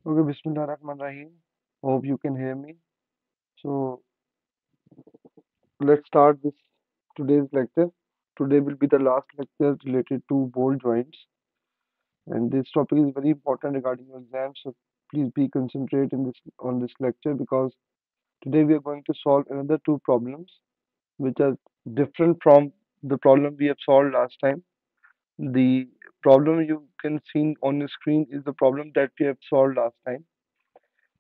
Okay, Bismillah Rahman Rahim. Hope you can hear me. So let's start this today's lecture. Today will be the last lecture related to ball joints, and this topic is very important regarding your exam. So please be concentrate in this on this lecture because today we are going to solve another two problems which are different from the problem we have solved last time. The problem you can see on the screen is the problem that we have solved last time.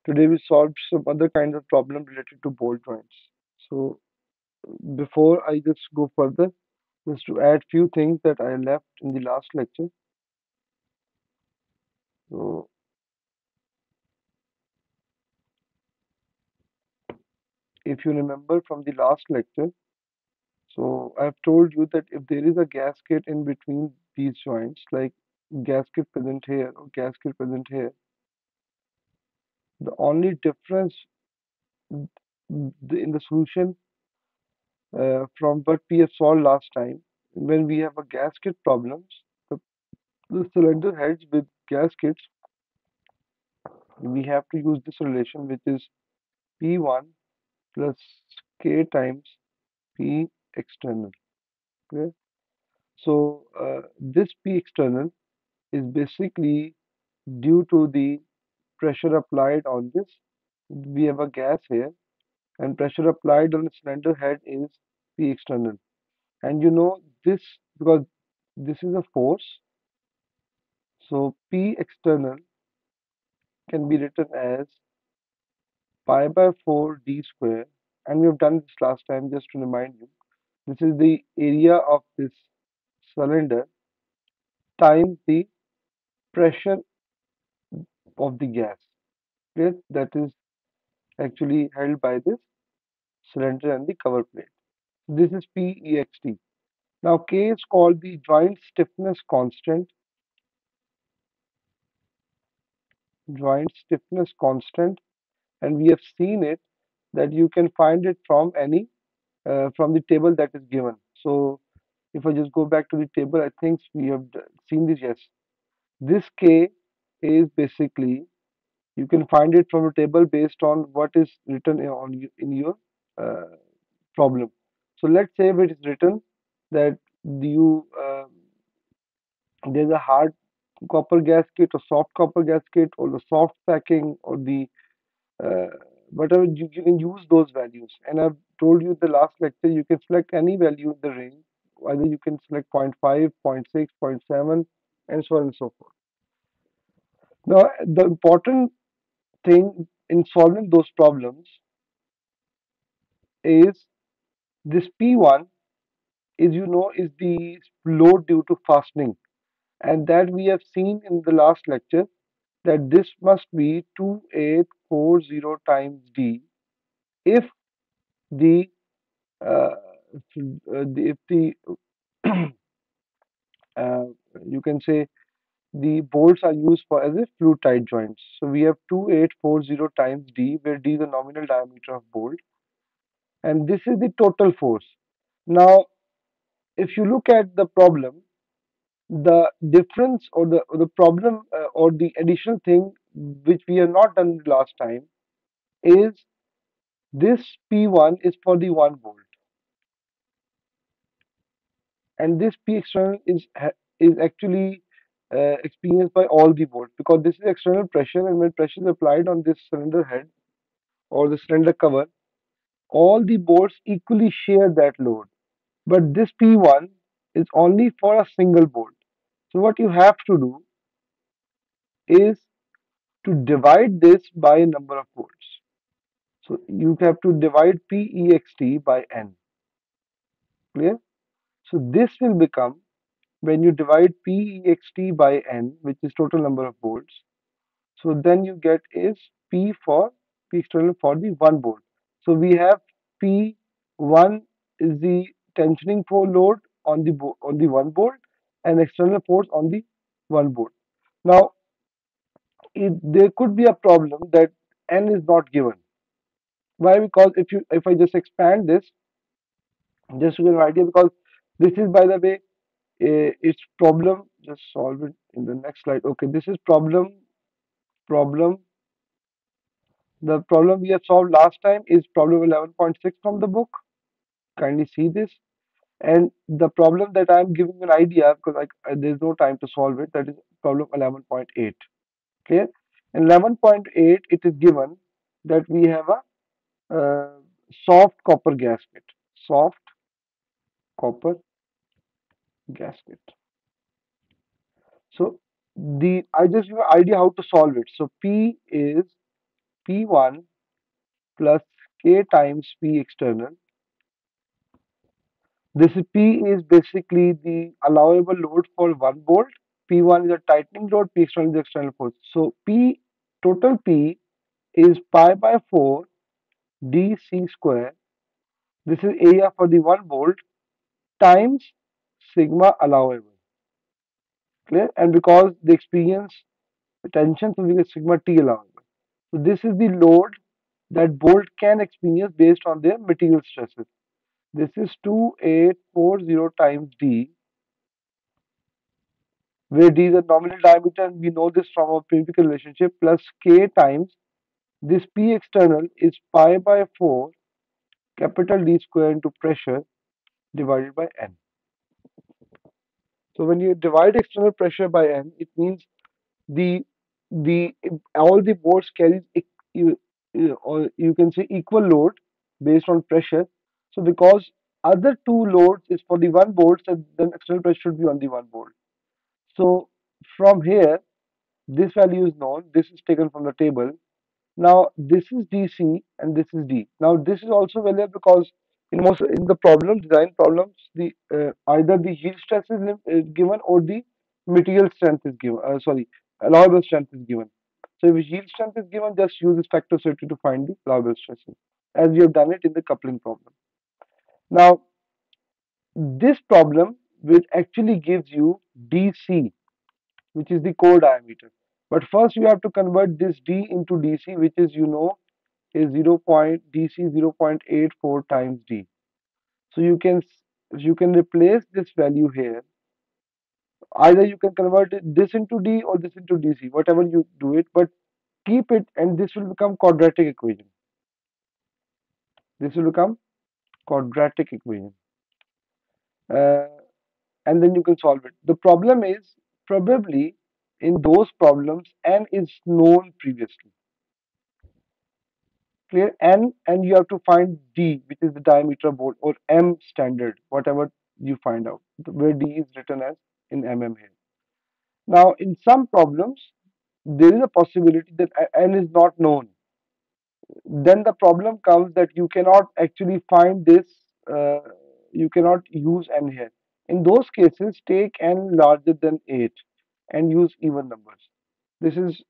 Today we solved some other kind of problem related to ball joints. So before I just go further, just to add few things that I left in the last lecture. So if you remember from the last lecture, so I've told you that if there is a gasket in between these joints, like gasket present here or gasket present here, the only difference in the solution from what we have solved last time, when we have a gasket problems, the, the cylinder heads with gaskets, we have to use this relation which is P1 plus K times P external. Okay? So this P external is basically due to the pressure applied on this. We have a gas here, and pressure applied on the cylinder head is P external. And you know this because this is a force. So P external can be written as pi by 4 d square. And we have done this last time just to remind you. This is the area of this cylinder times the pressure of the gas. Okay? That is actually held by this cylinder and the cover plate. This is PEXT. Now K is called the joint stiffness constant, and we have seen it that you can find it from any from the table that is given. So if I just go back to the table, I think we have seen this. Yes, this K is basically you can find it from a table based on what is written in your uh, problem. So let's say if it is written that you there's a hard copper gasket or soft copper gasket or the soft packing or the uh, whatever you can use those values. And I've told you in the last lecture you can select any value in the range. Either you can select zero point 0.5, zero point 0.6, zero point 0.7, and so on and so forth. Now the important thing in solving those problems is this P1 is is the load due to fastening, and that we have seen in the last lecture that this must be 2840 times D if the uh, if the uh, you can say the bolts are used for as a fluid tight joints. So we have 2840 times D, where D is the nominal diameter of bolt, and this is the total force. Now, if you look at the problem, the difference or the problem or the additional thing which we have not done last time is this P1 is for the 1 volt, and this P external is actually experienced by all the bolts because this is external pressure, and when pressure is applied on this cylinder head or the cylinder cover, all the bolts equally share that load. But this P1 is only for a single bolt. So what you have to do is to divide this by a number of volts. So you have to divide PEXT by N. Clear? So this will become when you divide PEXT by N, which is total number of volts. So then you get is P for P external for the 1 volt. So we have P1 is the tensioning for load on on the 1 volt and external force on the 1 volt. Now there could be a problem that N is not given. Why? Because if I just expand this, just to get an idea, because this is by the way it's problem. Just solve it in the next slide. Okay, this is problem The problem we have solved last time is problem 11.6 from the book. Kindly see this. And the problem that I'm giving an idea because there's no time to solve it, that is problem 11.8. Clear? In 11.8, it is given that we have a soft copper gasket. Soft copper gasket. So the I just give an idea how to solve it. So P is P1 plus K times P external. This P is basically the allowable load for one bolt. P1 is a tightening load, P external is the external force. So total P is pi by 4 dc square. This is area for the one bolt times sigma allowable. Clear? And because they experience tension, so we get sigma T allowable. So this is the load that bolt can experience based on their material stresses. This is 2840 times D, where D is the nominal diameter, and we know this from our empirical relationship, plus K times this P external is pi by 4 capital D square into pressure divided by N. So when you divide external pressure by N, it means the the all the bolts carries or you can say equal load based on pressure. So because other two loads is for the one bolt, so then external pressure should be on the one bolt. So from here, this value is known. This is taken from the table. Now this is DC and this is D. Now this is also valid because in the design problems, the either the yield stress is given or the material strength is given. Sorry, allowable strength is given. So if yield strength is given, just use this factor safety to find the allowable stresses, as we have done it in the coupling problem. Now this problem which actually gives you DC, which is the core diameter. But first you have to convert this D into DC, which is is 0.84 times D. So you can replace this value here. Either you can convert this into D or this into DC, whatever you do it, but keep it and this will become quadratic equation. This will become quadratic equation. Uh, and then you can solve it. The problem is probably in those problems N is known previously. Clear? N and you have to find D, which is the diameter of bolt, or M standard, whatever you find out, where D is written as in mm here. Now, in some problems, there is a possibility that N is not known. Then the problem comes that you cannot actually find this, you cannot use N here. In those cases, take N larger than 8 and use even numbers. This is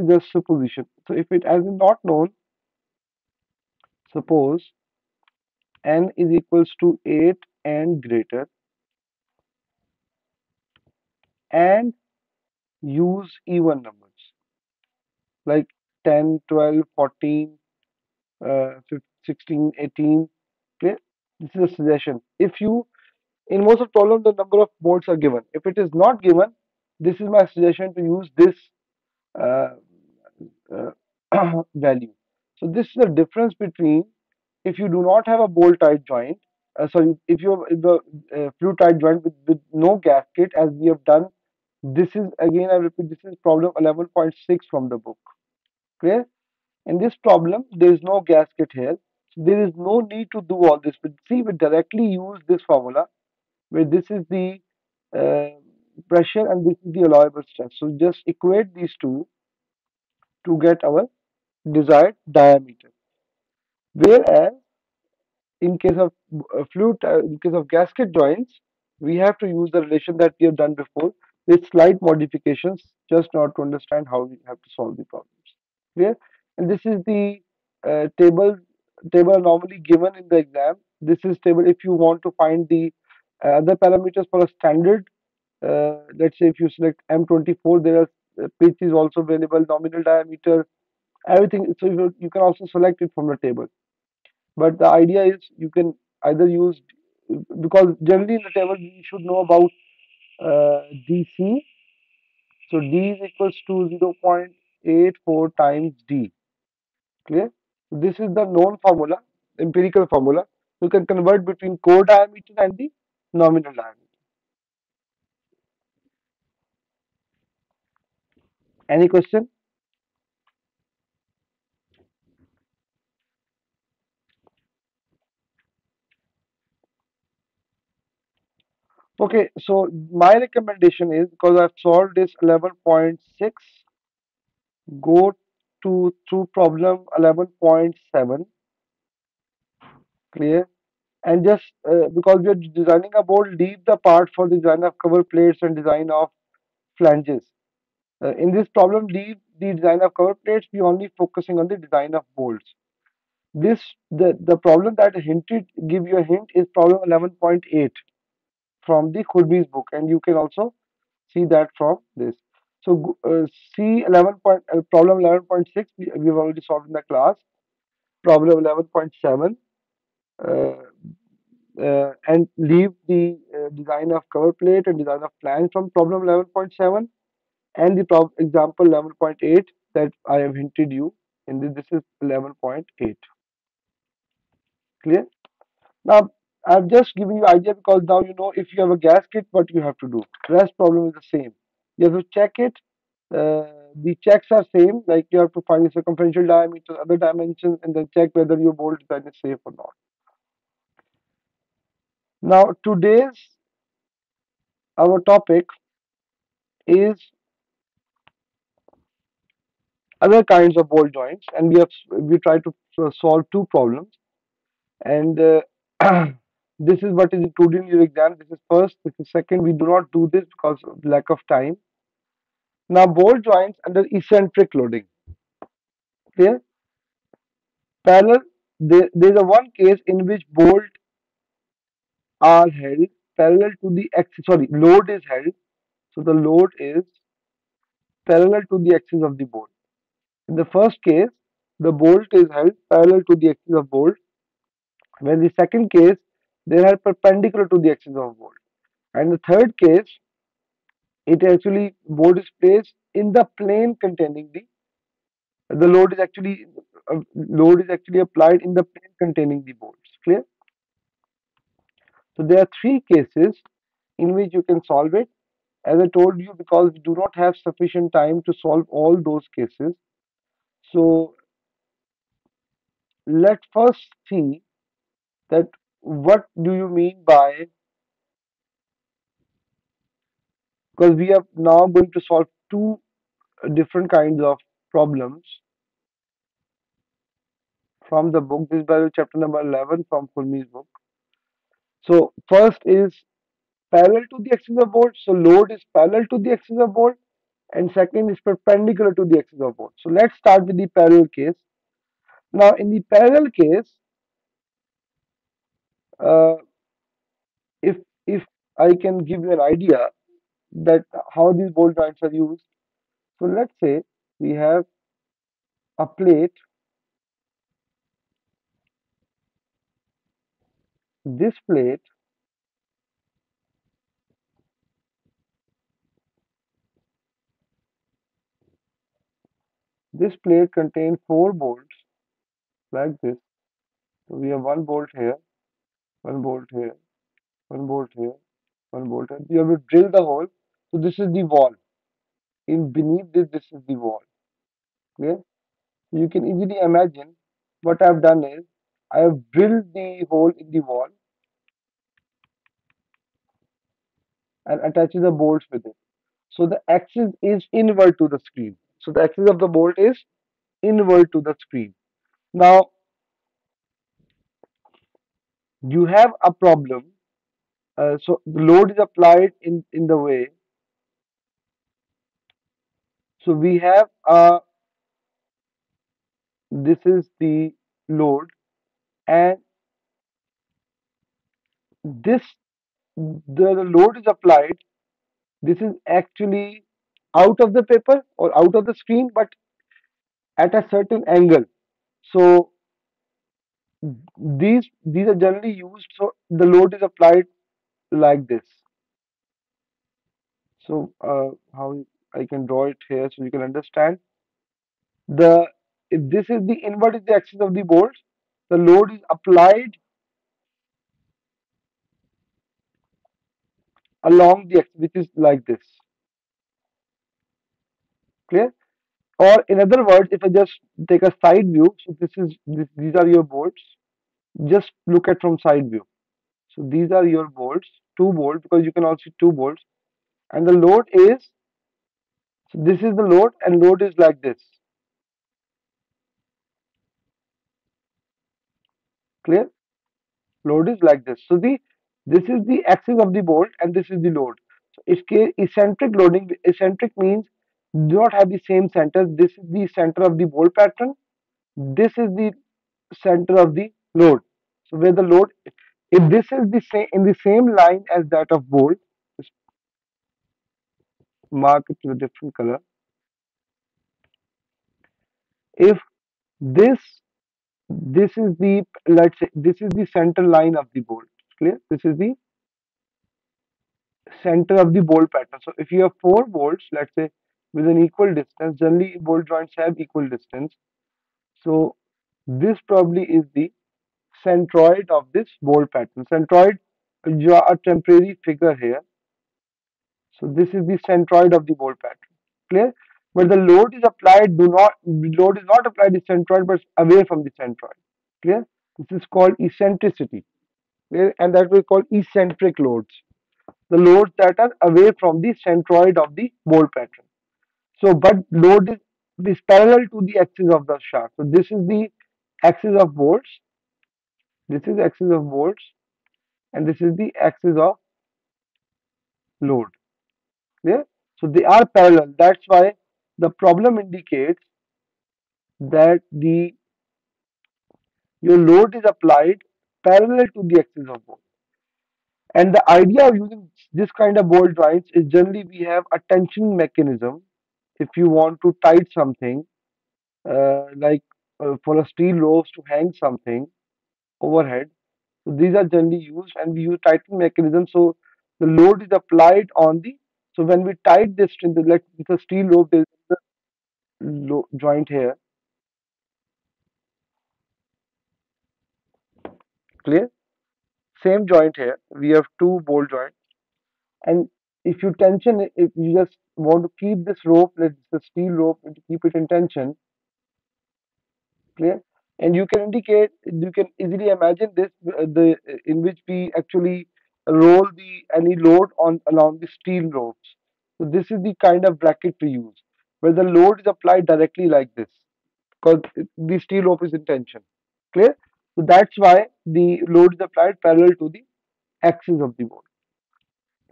just supposition. So if it is not known, suppose N is equals to 8 and greater, and use even numbers like 10, 12, 14, 16, 18. Okay? This is a suggestion. If you, in most of problems, the number of modes are given. If it is not given, this is my suggestion to use this uh, value. So this is the difference between if you do not have a bolt tight joint, sorry, if you have the fluid tight joint with no gasket, as we have done, this is again, I repeat, this is problem 11.6 from the book. Clear? In this problem, there is no gasket here. So there is no need to do all this. But see, we directly use this formula where this is the uh, pressure and this is the allowable stress. So just equate these two to get our desired diameter. Whereas in case of in case of gasket joints, we have to use the relation that we have done before with slight modifications just now to understand how we have to solve the problems. Clear? And this is the table normally given in the exam. This is table if you want to find the other parameters for a standard. Let's say if you select M24, there are pitch is also available, nominal diameter, everything. So you can also select it from the table. But the idea is you can either use, because generally in the table you should know about DC. So D is equals to 0.84 times D. Clear? This is the known formula, empirical formula. You can convert between core diameter and the nominal diameter. Any question? Okay, so my recommendation is, because I've solved this 11.6, go to through problem 11.7. Clear? And just because we are designing a board, leave the part for design of cover plates and design of flanges. In this problem, leave the design of cover plates. We only focusing on the design of bolts. This the problem that hinted give you a hint is problem 11.8 from the Khurmi's book, and you can also see that from this. So see 11 point, problem 11.6 we've already solved in the class. Problem 11.7, uh, and leave the design of cover plate and design of flange from problem 11.7, and the example 11.8 that I have hinted you in this. This is 11.8. Clear? Now, I've just given you idea because now you know if you have a gasket, what you have to do. Rest problem is the same. You have to check it. The checks are same, like you have to find the circumferential diameter, other dimensions, and then check whether your bolt design is safe or not. Now, today's our topic is other kinds of bolt joints, and we try to solve two problems. And this is what is included in your exam. This is first. This is second. We do not do this because of lack of time. Now, bolt joints under eccentric loading. Clear? Parallel. There is a one case in which bolt are held parallel to the axis. Sorry, load is held. So the load is parallel to the axis of the bolt. In the first case, the bolt is held parallel to the axis of bolt. When the second case, they are perpendicular to the axis of bolt. And the third case, it actually bolt is placed in the plane containing the load is actually applied in the plane containing the bolts. Clear? So there are three cases in which you can solve it. As I told you, because we do not have sufficient time to solve all those cases. So let's first see that what do you mean by, because we are now going to solve two different kinds of problems from the book. This is by chapter number 11 from Kurmi's book. So first is parallel to the axis of bolt. So load is parallel to the axis of bolt, and second is perpendicular to the axis of bolt. So let's start with the parallel case. Now in the parallel case, uh, if if I can give you an idea that how these bolt joints are used. So let's say we have a plate. This plate, this plate contains four bolts like this. So we have one bolt here, one bolt here, one bolt here, one bolt here. You have to drill the hole. So this is the wall. In beneath this, this is the wall. Clear? You can easily imagine what I've done is I have drilled the hole in the wall and attached the bolts with it. So the axis is inward to the screen. So the axis of the bolt is inward to the screen. Now you have a problem. So the load is applied in the way. So we have this is the load, and this the load is applied. This is actually out of the paper or out of the screen, but at a certain angle. So these are generally used. So the load is applied like this. So how I can draw it here so you can understand. The if this is the inward is the axis of the bolt, the load is applied along the axis, which is like this. Clear? Or in other words, if I just take a side view, so these are your bolts. Just look at from side view. So these are your bolts, two bolts, because you can also see two bolts, and the load is, so this is the load, and load is like this. Clear? Load is like this. So this is the axis of the bolt, and this is the load. So if eccentric loading, eccentric means do not have the same center. This is the center of the bolt pattern. This is the center of the load. So where the load, if this is the same in the same line as that of bolt, just mark it with a different color. If this this is the, let's say this is the center line of the bolt. Clear? This is the center of the bolt pattern. So if you have four bolts, let's say with an equal distance, generally bolt joints have equal distance. So this probably is the centroid of this bolt pattern. Centroid, draw a temporary figure here. So this is the centroid of the bolt pattern. Clear? But the load is applied, load is not applied to centroid, but away from the centroid. Clear? This is called eccentricity. Clear? And that we call eccentric loads. The loads that are away from the centroid of the bolt pattern. So, but load is parallel to the axis of the shaft. So this is the axis of bolts. This is axis of bolts, and this is the axis of load. Yeah. So they are parallel. That's why the problem indicates that the your load is applied parallel to the axis of bolt. And the idea of using this kind of bolt joints is generally we have a tension mechanism. If you want to tight something, like for a steel ropes to hang something overhead. So these are generally used, and we use tightening mechanism. So the load is applied on the. So when we tight this string, like with a steel rope, there is a joint here. Clear? Same joint here. We have two bolt joints, and if you tension it, if you just want to keep this rope, like the steel rope, and to keep it in tension, clear? And you can indicate, you can easily imagine this, the in which we actually roll the any load on along the steel ropes. So this is the kind of bracket we use, where the load is applied directly like this, because the steel rope is in tension. Clear? So that's why the load is applied parallel to the axis of the board.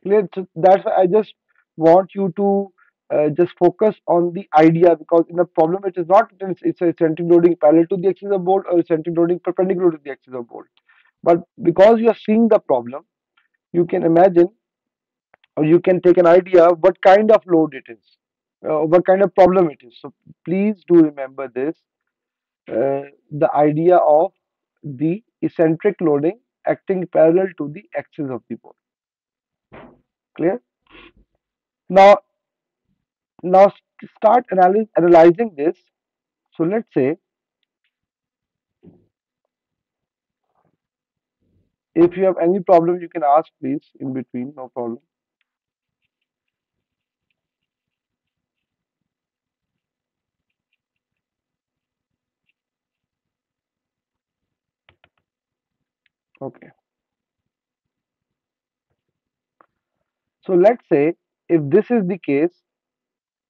Clear? So that's why I just want you to just focus on the idea, because in the problem it is not, it's a eccentric loading parallel to the axis of bolt or eccentric loading perpendicular to the axis of bolt. But because you are seeing the problem, you can imagine, or you can take an idea of what kind of load it is, what kind of problem it is. So please do remember this, the idea of the eccentric loading acting parallel to the axis of the bolt. Clear? Now, now start analyzing this. So let's say if you have any problem, you can ask please in between, no problem. Okay. So let's say if this is the case,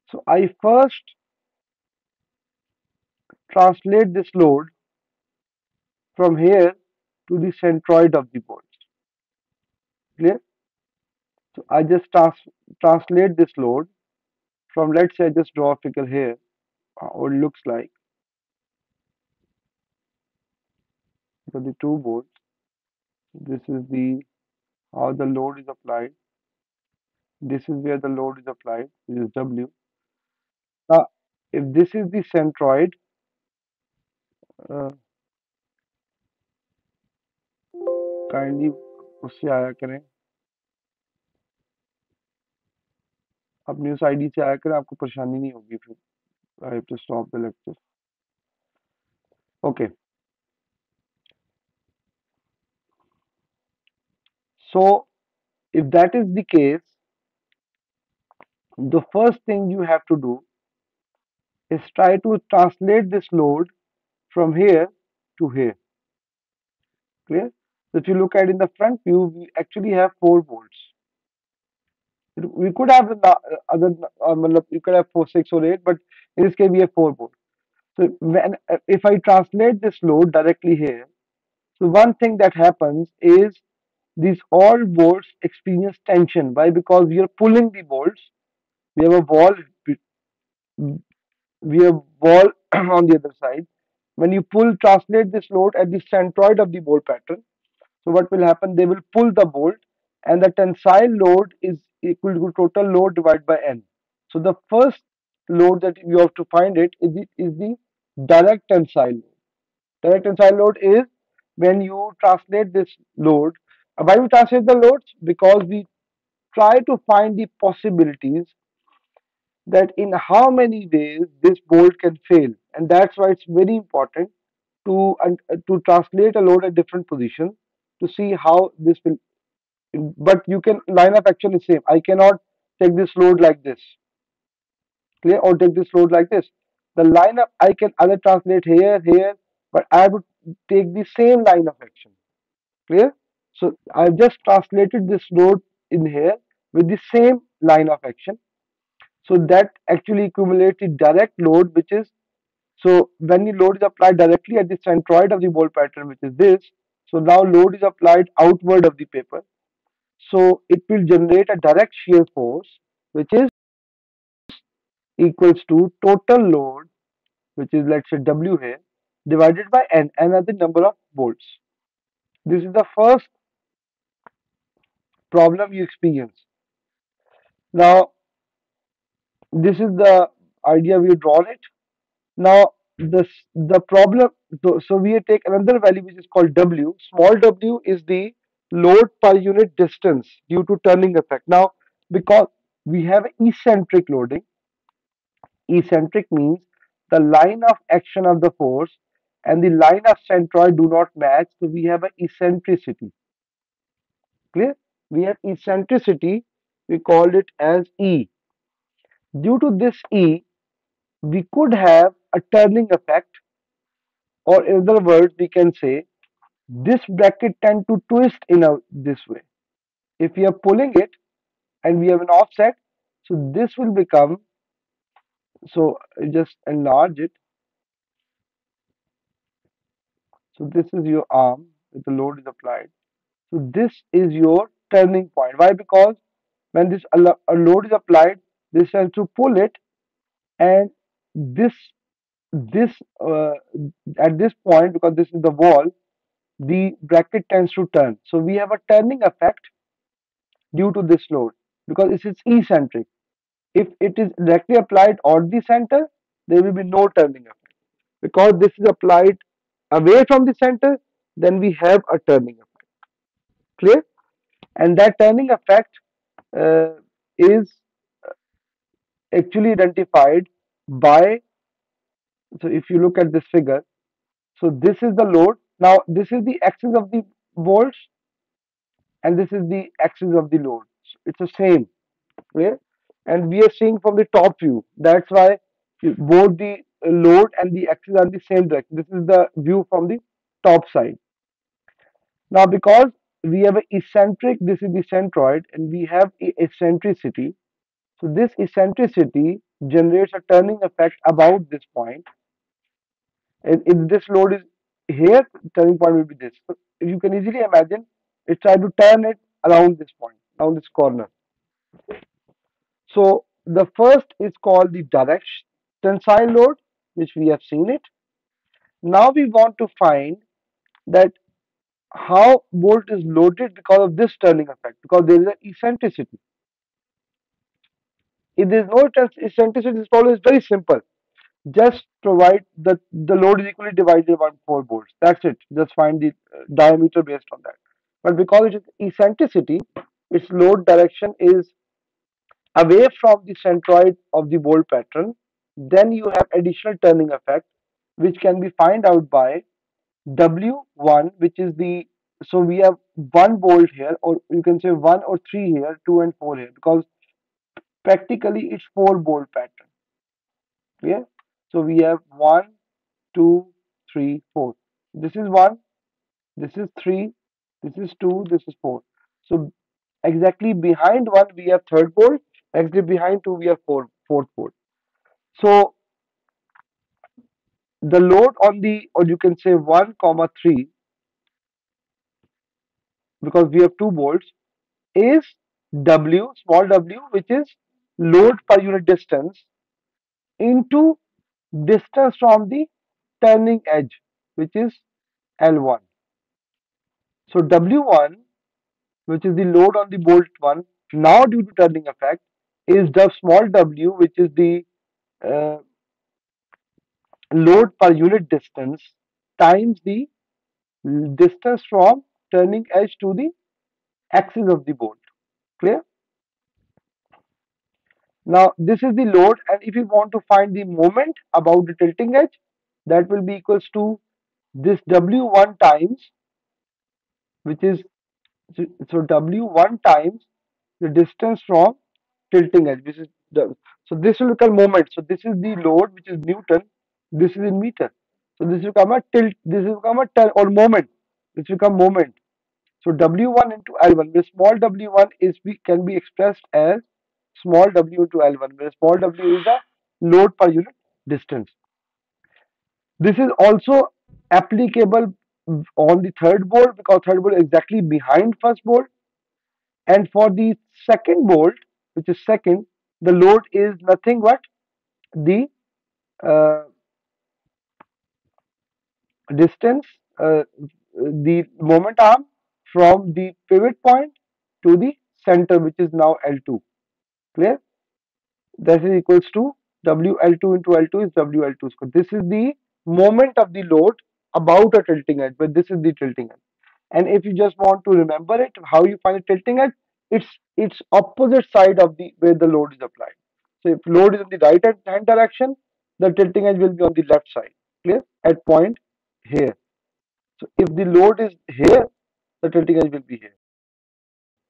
so I first translate this load from here to the centroid of the bolt. Clear? So I just translate this load from, let's say I just draw a figure here, what it looks like for the two bolts. This is the how the load is applied. This is where the load is applied, which is W. Now, if this is the centroid, kindly उससे आया करें, अपनी उस ID से आया करें, आपको परेशानी नहीं होगी फिर। I have to stop the lecture. Okay, so if that is the case, the first thing you have to do is try to translate this load from here to here. Clear? So if you look at in the front view, we actually have 4 volts. We could have other, you could have 4, 6, or 8, but in this case we have 4 volts. So when if I translate this load directly here, so one thing that happens is these all bolts experience tension. Why? Because we are pulling the bolts. We have a wall. We have wall on the other side. When you translate this load at the centroid of the bolt pattern. So what will happen? They will pull the bolt, and the tensile load is equal to total load divided by n. So the first load that you have to find is the direct tensile load. Direct tensile load is when you translate this load. Why we translate the loads? Because we try to find the possibilities that in how many ways this bolt can fail, and that's why it's very important to translate a load at different positions to see how this will. But you can line of action is same. I cannot take this load like this, clear, or take this load like this. The line of I can either translate here, but I would take the same line of action, clear. So I've just translated this load in here with the same line of action. So that actually accumulates the direct load, which is so when the load is applied directly at the centroid of the bolt pattern, which is this. So now load is applied outward of the paper. So it will generate a direct shear force, which is equals to total load, which is let's say W here, divided by N, another number of bolts. This is the first problem you experience. Now, this is the idea we drawn it. Now, the problem, so we take another value which is called W. Small w is the load per unit distance due to turning effect. Now, because we have eccentric loading, eccentric means the line of action of the force and the line of centroid do not match, so we have an eccentricity. Clear? We have eccentricity, we called it as E. Due to this E, we could have a turning effect, or in other words, we can say this bracket tend to twist in this way. If we are pulling it and we have an offset, so this will become, so just enlarge it. So this is your arm with the load is applied. So this is your turning point. Why? Because when this a load is applied, this tends to pull it, and this at this point, because this is the wall, the bracket tends to turn. So we have a turning effect due to this load because it is eccentric. If it is directly applied on the center, there will be no turning effect. Because this is applied away from the center, then we have a turning effect. Clear? And that turning effect uh, is actually identified by, so if you look at this figure, so this is the load. Now this is the axis of the bolts and this is the axis of the load. So it's the same. Clear? And we are seeing from the top view. That's why both the load and the axis are in the same direction. This is the view from the top side. Now, because we have an eccentric, this is the centroid, and we have eccentricity. So this eccentricity generates a turning effect about this point. And if this load is here, turning point will be this. So if you can easily imagine, it try to turn it around this point, around this corner. So the first is called the direct tensile load, which we have seen it. Now we want to find that how bolt is loaded because of this turning effect, because there is an eccentricity. If there is no eccentricity, this problem is very simple. Just provide the load is equally divided by 4 bolts. That's it. Just find the diameter based on that. But because it is eccentricity, its load direction is away from the centroid of the bolt pattern. Then you have additional turning effect. which can be find out by W1, which is the, so we have one bolt here, or you can say one or three here, two and four here, because practically it's four bolt pattern. Yeah. So we have one, two, three, four. This is one, this is three, this is two, this is four. So exactly behind one we have third bolt, exactly behind two we have fourth bolt. So the load on the, or you can say one comma three, because we have two bolts, is W, small w, which is load per unit distance into distance from the turning edge, which is L1. So W1, which is the load on the bolt 1, now due to turning effect, is the small w, which is the uh, load per unit distance times the distance from turning edge to the axis of the bolt. Clear? Now, this is the load, and if you want to find the moment about the tilting edge, that will be equals to this W1 times, which is, so W1 times the distance from tilting edge, which is the, so this will become moment. So this is the load, which is Newton. This is in meter. So this will become a tilt. This will become a turn or moment. This will become moment. So W1 into L1, where small W1 can be expressed as small w into L1, where small w is a load per unit distance. This is also applicable on the third bolt, because third bolt is exactly behind first bolt. And for the second bolt, which is second, the load is nothing but the uh, distance, the moment arm from the pivot point to the center, which is now L2. Clear? That is equals to WL2 into L2 is WL2 square. This is the moment of the load about a tilting edge, but this is the tilting edge. And if you just want to remember it, how you find a tilting edge, it's opposite side of the where the load is applied. So if load is in the right hand direction, the tilting edge will be on the left side. Clear? At point here. So if the load is here, the tilting edge will be here.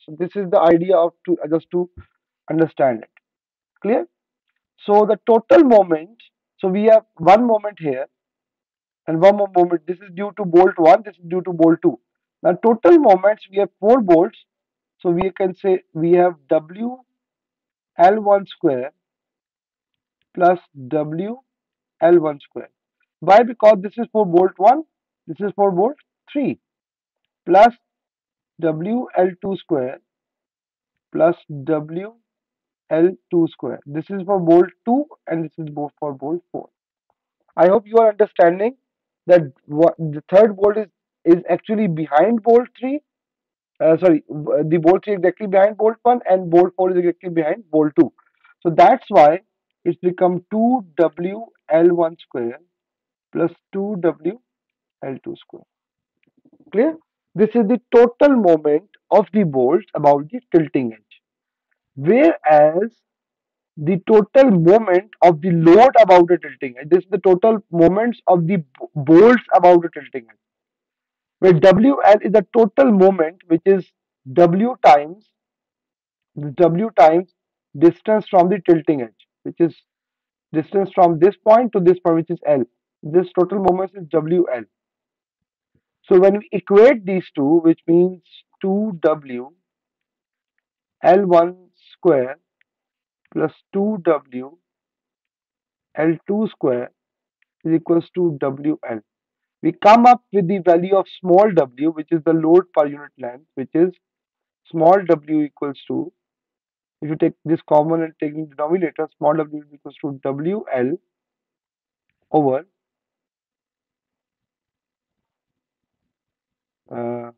So this is the idea of to just to understand it. Clear? So the total moment, so we have one moment here and one more moment. This is due to bolt 1, this is due to bolt 2. Now total moments, we have 4 bolts. So we can say we have W L1 square plus W L1 square. Why? Because this is for bolt 1, this is for bolt 3, plus W L2 square plus W L2 square. This is for bolt 2 and this is both for bolt 4. I hope you are understanding that what the third bolt is actually behind bolt 3. The bolt 3 is exactly behind bolt 1 and bolt 4 is exactly behind bolt 2. So that's why it's become 2WL1 square plus 2WL2 square. Clear? This is the total moment of the bolts about the tilting edge. Whereas the total moment of the load about the tilting edge, this is the total moments of the bolts about the tilting edge, where WL is the total moment, which is W times distance from the tilting edge, which is distance from this point to this point, which is L. This total moment is WL. So when we equate these two, which means 2W L1 square plus 2W L2 square is equals to WL. We come up with the value of small w, which is the load per unit length, which is small w equals to, if you take this common and take the denominator, small w equals to WL over uh,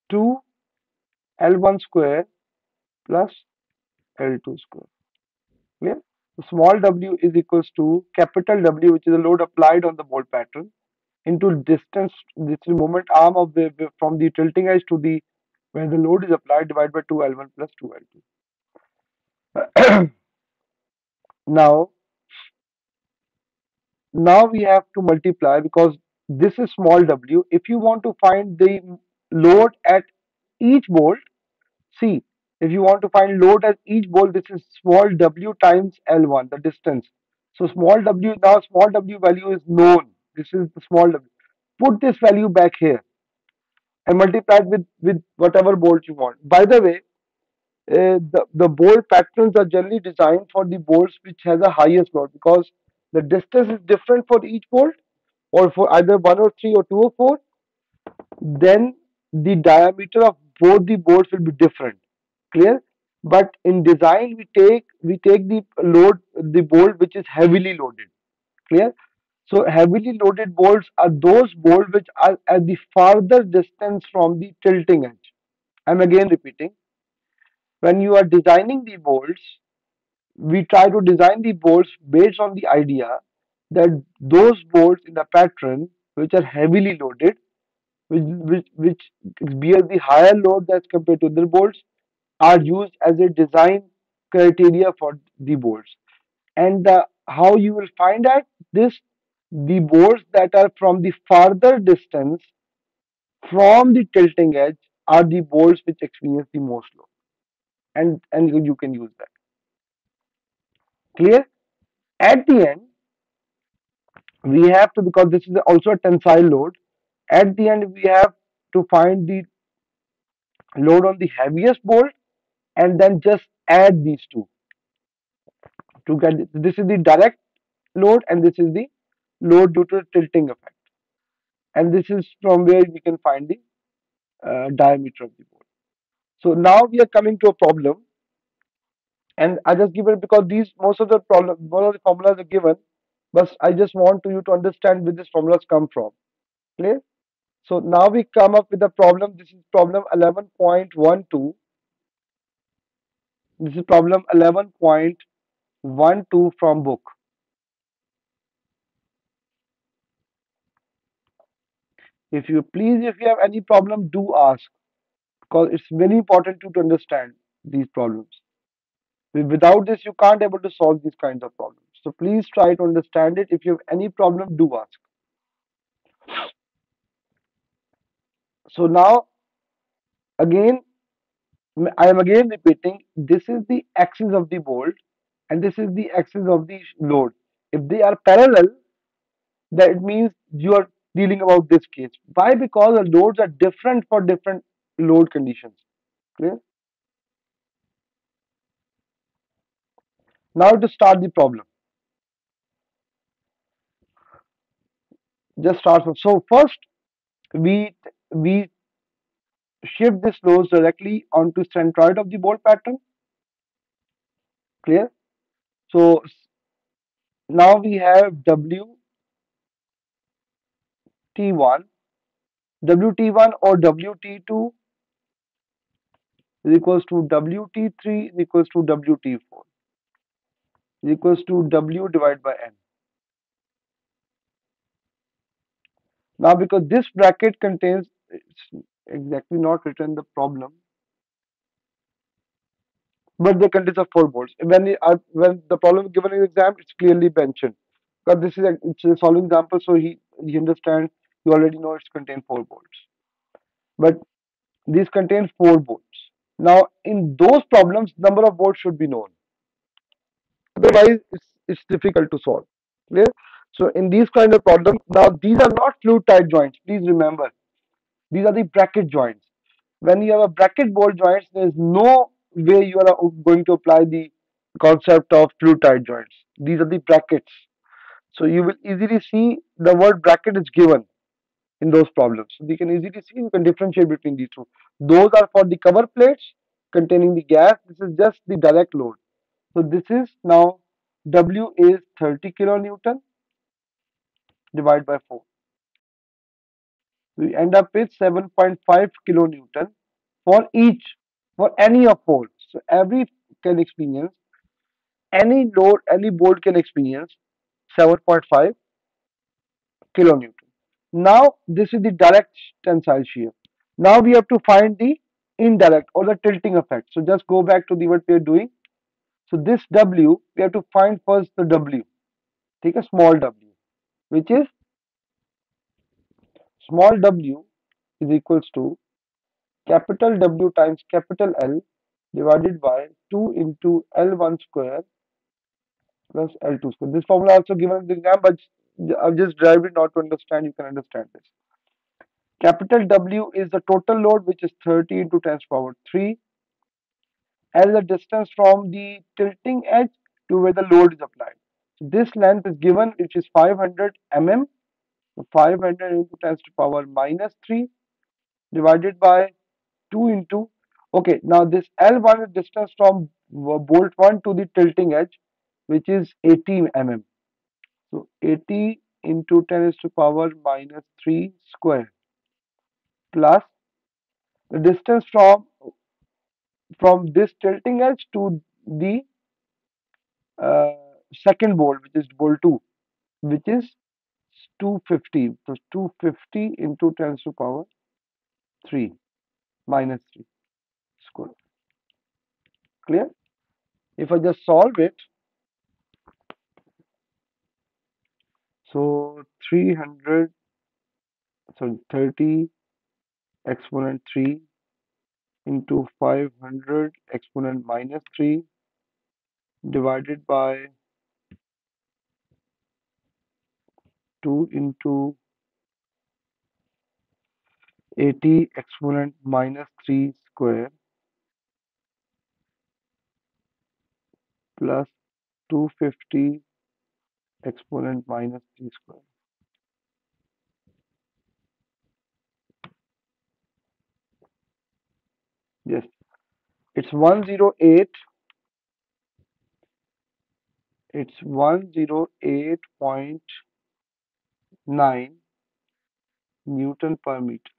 2 L1 square plus L2 square. Clear? So small w is equals to capital W, which is the load applied on the bolt pattern, into distance, this is moment arm of the from the tilting edge to the where the load is applied, divided by 2L1 plus 2L2. Now now we have to multiply because this is small w. If you want to find the load at each bolt, see, if you want to find load at each bolt, this is small w times L1, the distance. So small w, now small w value is known. This is the small w. Put this value back here and multiply it with whatever bolt you want. By the way, the bolt patterns are generally designed for the bolts which has a highest load because the distance is different for each bolt or for either 1 or 3 or 2 or 4, then the diameter of both the bolts will be different. Clear? But in design, we take the load the bolt which is heavily loaded. Clear? So heavily loaded bolts are those bolts which are at the farther distance from the tilting edge. I'm again repeating. When you are designing the bolts, we try to design the bolts based on the idea that those bolts in the pattern which are heavily loaded, which bear the higher load as compared to other bolts, are used as a design criteria for the bolts. And how you will find out this, the bolts that are from the farther distance from the tilting edge are the bolts which experience the most load, and you can use that. Clear? At the end, we have to, because this is also a tensile load, at the end we have to find the load on the heaviest bolt and then just add these two to get this is the direct load and this is the load due to tilting effect, and this is from where we can find the diameter of the bolt. So now we are coming to a problem, and I just give it because these most of the formulas are given, but I just want to you to understand where these formulas come from. Clear? So now we come up with a problem. This is problem 11.12. This is problem 11.12 from book. If you have any problem, do ask because it's very important to understand these problems. Without this, you can't able to solve these kinds of problems. So please try to understand it. If you have any problem, do ask. So now again, I am again repeating. This is the axis of the bolt, and this is the axis of the load. If they are parallel, that means you are dealing about this case. Why? Because the loads are different for different load conditions. Clear? Now to start the problem. Just start from so first we shift this loads directly onto centroid of the bolt pattern. Clear? So now we have WT1, WT1 or WT2 is equals to WT3 is equals to WT4 is equals to W divided by N. Now, because this bracket contains, it's exactly not written in the problem, but they contains of four bolts. When the problem is given in exam, it's clearly mentioned. Because it's a solving example, so he understands. You already know it's contain four bolts, but these contain four bolts. Now, in those problems, number of bolts should be known. Otherwise, it's difficult to solve. Clear? So, in these kind of problems, now these are not fluid tight joints. Please remember, these are the bracket joints. When you have a bracket bolt joints, there is no way you are going to apply the concept of fluid tight joints. These are the brackets. So you will easily see the word bracket is given in those problems. So you can easily see, you can differentiate between these two. Those are for the cover plates containing the gas. This is just the direct load. So this is now W is 30 kilonewton divided by 4. We end up with 7.5 kilonewton for each, for any of four. So every can experience, any load, any bolt can experience 7.5 kilonewton. Now this is the direct tensile shear. Now we have to find the indirect or the tilting effect. So just go back to the what we are doing. So this W, we have to find first the W. Take a small W. which is small w is equals to capital W times capital L divided by 2 into L1 square plus L2 square. This formula also given in the exam, but I've just derived it not to understand. You can understand this. Capital W is the total load, which is 30 into 10 to the power 3. L is the distance from the tilting edge to where the load is applied. So this length is given, which is 500 mm. So 500 into 10 to the power minus 3 divided by 2 into, okay, now this L1 is distance from bolt 1 to the tilting edge, which is 80 mm. So 80 into 10 is to power minus 3 square plus the distance from this tilting edge to the uh, second bolt, which is bolt 2, which is 250. So 250 into 10 to power 3 minus 3 square. Clear? If I just solve it, so 300, so 30 exponent 3 into 500 exponent minus 3 divided by 2 into 80 exponent minus 3 square plus 250 exponent minus 3 square. Yes, it's 108. It's 108.9 Newton per meter.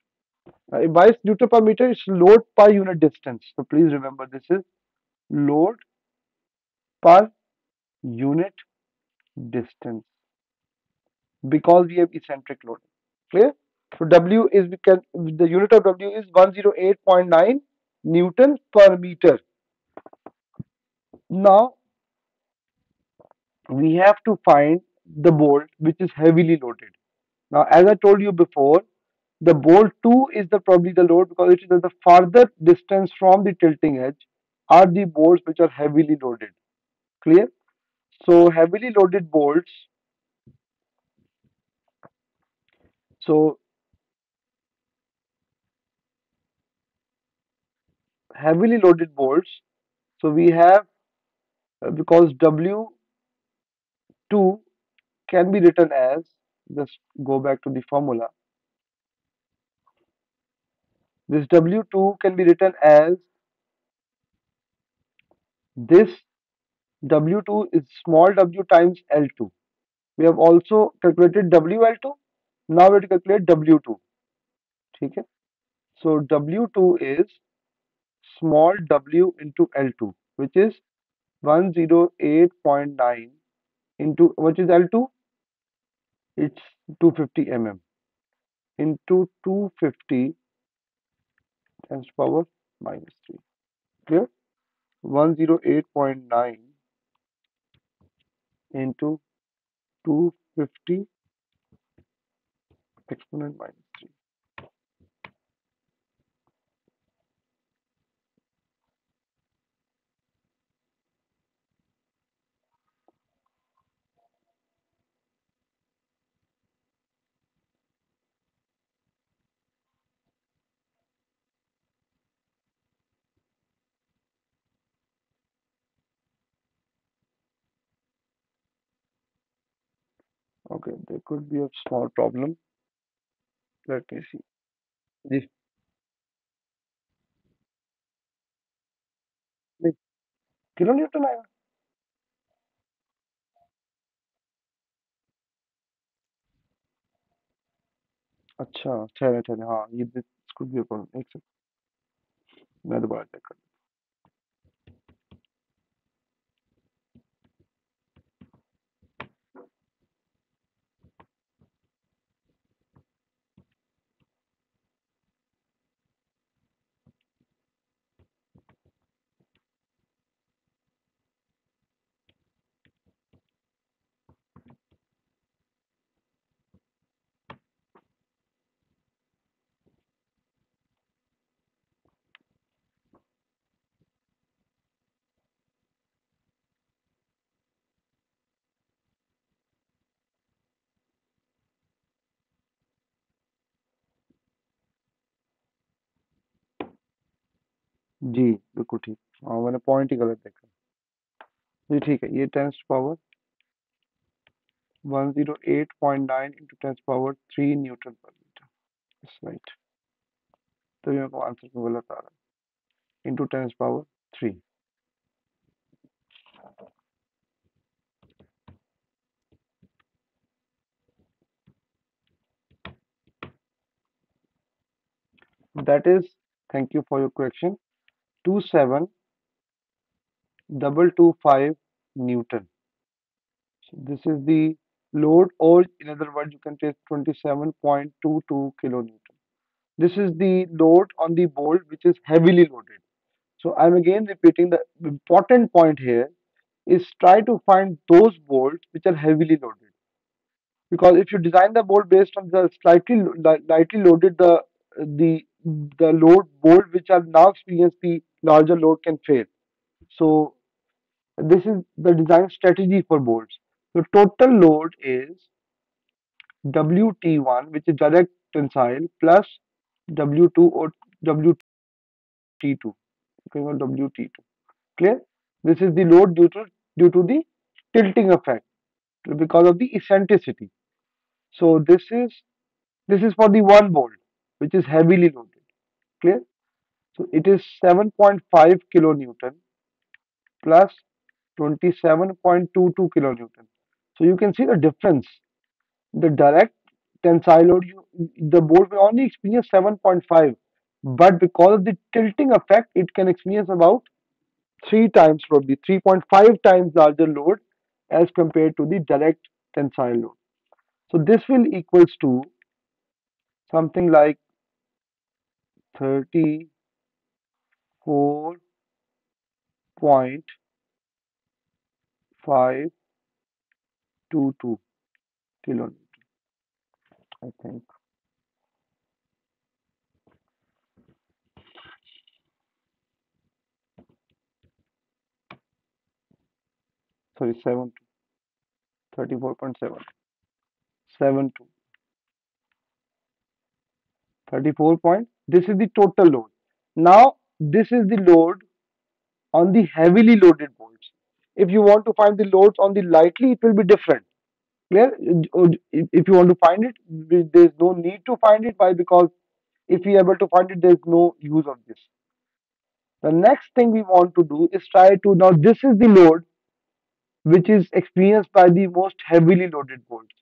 By Newton per meter, it's load per unit distance. So please remember this is load per unit distance because we have eccentric loading. Clear? So W is we can the unit of W is 108.9 Newton per meter. Now we have to find the bolt which is heavily loaded. Now, as I told you before, the bolt 2 is the probably the load because it is at the farther distance from the tilting edge are the bolts which are heavily loaded. Clear? So heavily loaded bolts. So heavily loaded bolts. So we have because W2 can be written as, just go back to the formula. This W2 can be written as this W2 is small w times L2. We have also calculated WL2. Now we have to calculate W2. Okay? So W2 is small w into L2, which is 108.9 into, which is L2? It's 250 mm into 250 times power minus 3. Clear? 108.9 into 250 exponent minus 3. Okay, there could be a small problem. Let me see. जी, नहीं, kilo Newton आएगा. अच्छा, ठहरे ठहरे, हाँ, ये this could be a problem. एक second, मैं दोबारा चेक कर. जी बिल्कुल ठीक। हाँ मैंने पॉइंट ही गलत देखा। जी ठीक है, ये 10 to power 108.9 into 10 to power 3 Newton पर मीटर। It's right. तो मेरे को आंसर में गलत आ रहा है, into 10 to power 3। That is, thank you for your question, 27225 Newton. So this is the load, or in other words, you can take 27.22 kilonewton. This is the load on the bolt which is heavily loaded. So I'm again repeating, the important point here is try to find those bolts which are heavily loaded. Because if you design the bolt based on the lightly loaded, the the load bolt which are now experience the larger load can fail. So this is the design strategy for bolts. The total load is WT1, which is direct tensile, plus W2 or WT2. Okay, or WT2. Clear? This is the load due to the tilting effect because of the eccentricity. So this is for the one bolt, which is heavily loaded. Clear? So it is 7.5 kilonewton plus 27.22 kilonewton. So you can see the difference. The direct tensile load, the bolt will only experience 7.5, but because of the tilting effect, it can experience about three times, probably 3.5 times larger load as compared to the direct tensile load. So this will equals to something like 34.522 kilonewton, I think. Sorry, 34.7. 72. 34 point. This is the total load. Now, this is the load on the heavily loaded bolts. If you want to find the loads on the lightly, it will be different. Clear? If you want to find it, there's no need to find it. Why? Because if we are able to find it, there's no use of this. The next thing we want to do is try to, now this is the load which is experienced by the most heavily loaded bolts.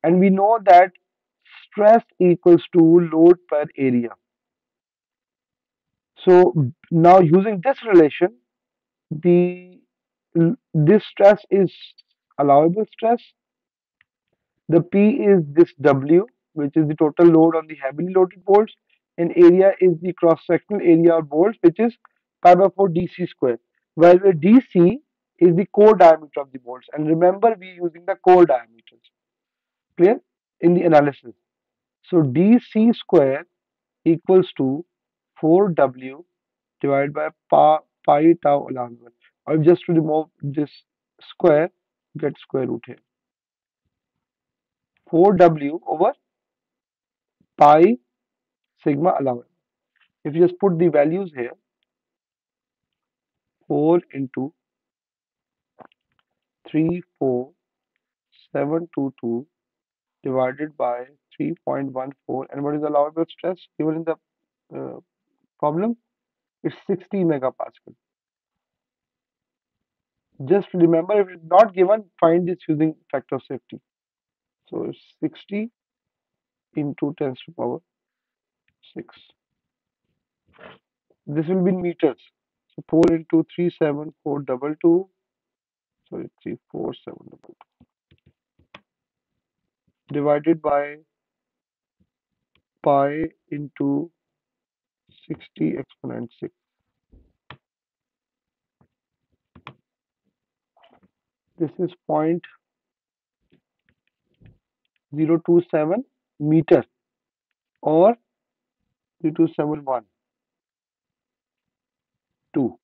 And we know that stress equals to load per area. So now using this relation, the this stress is allowable stress. The P is this W, which is the total load on the heavily loaded bolts, and area is the cross-sectional area of bolts, which is pi by 4 DC square, where the DC is the core diameter of the bolts. And remember, we are using the core diameters. Clear? In the analysis. So DC square equals to 4W divided by pi tau allowable. Or just to remove this square, get square root here. 4W over pi sigma allowable. If you just put the values here, 4 into 34722 divided by 3.14, and what is allowable stress given in the problem? It's 60 megapascal. Just remember, if it's not given, find this using factor of safety. So it's 60 into 10 to the power 6. This will be in meters. So 4 into 37422, sorry, 34722 divided by pi into 60 exponent 6. This is 0.027 meter, or 0.0271. So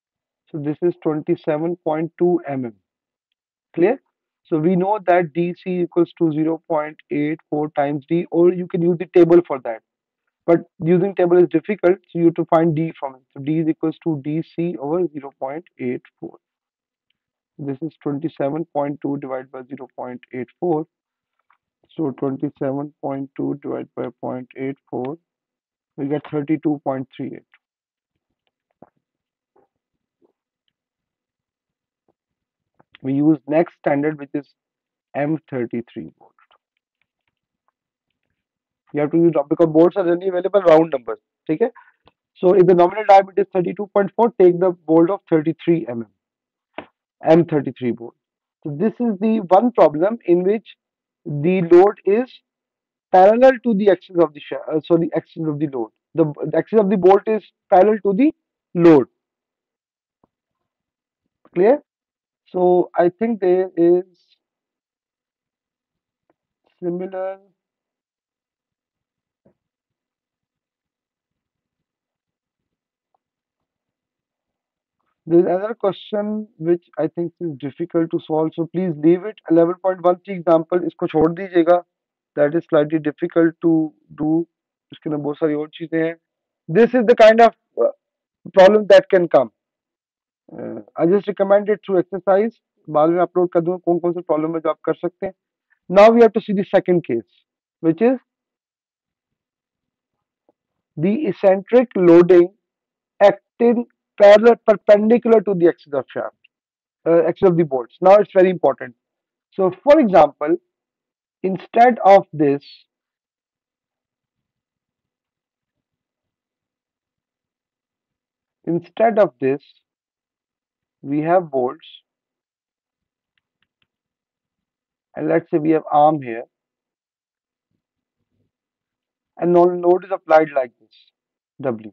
this is 27.2 mm. Clear? So we know that DC equals to 0.84 times D, or you can use the table for that. But using table is difficult, so you have to find D from it. So D is equals to DC over 0.84. This is 27.2 divided by 0.84. So 27.2 divided by 0.84, we get 32.38. We use next standard, which is M33 board. You have to use because boards are generally available round numbers. Okay? So if the nominal diameter is 32.4, take the bolt of 33 mm, M33 bolt. So this is the one problem in which the load is parallel to the axis of the the axis of the load. The axis of the bolt is parallel to the load. Clear? So I think there is similar. There is another question which I think is difficult to solve. So please leave it. 11.13 example इसको छोड़ दीजिएगा. That is slightly difficult to do. इसके अंदर बहुत सारी और चीजें हैं. This is the kind of problem that can come. I just recommend it through exercise. बाद में upload कर दूंगा कौन कौन से problem है जो आप कर सकते हैं. Now we have to see the second case, which is the eccentric loading acting parallel perpendicular to the axis of shaft, axis of the bolts. Now it's very important. So, for example, instead of this, instead of this, we have bolts, and let's say we have arm here, and load is applied like this, W.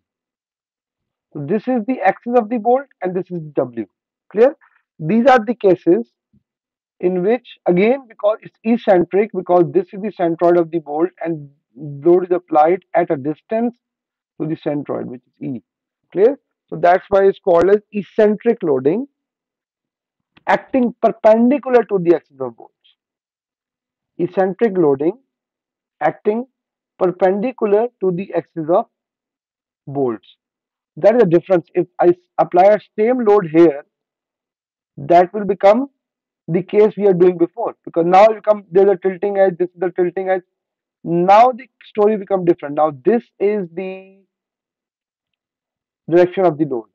So this is the axis of the bolt, and this is W. Clear? These are the cases in which, again, because it's eccentric, because this is the centroid of the bolt, and load is applied at a distance to the centroid, which is E. Clear? So that's why it's called as eccentric loading, acting perpendicular to the axis of bolts. Eccentric loading acting perpendicular to the axis of bolts. That is the difference. If I apply a same load here, that will become the case we are doing before, because now there's a tilting edge, this is the tilting edge. Now the story become different. Now this is the direction of the load.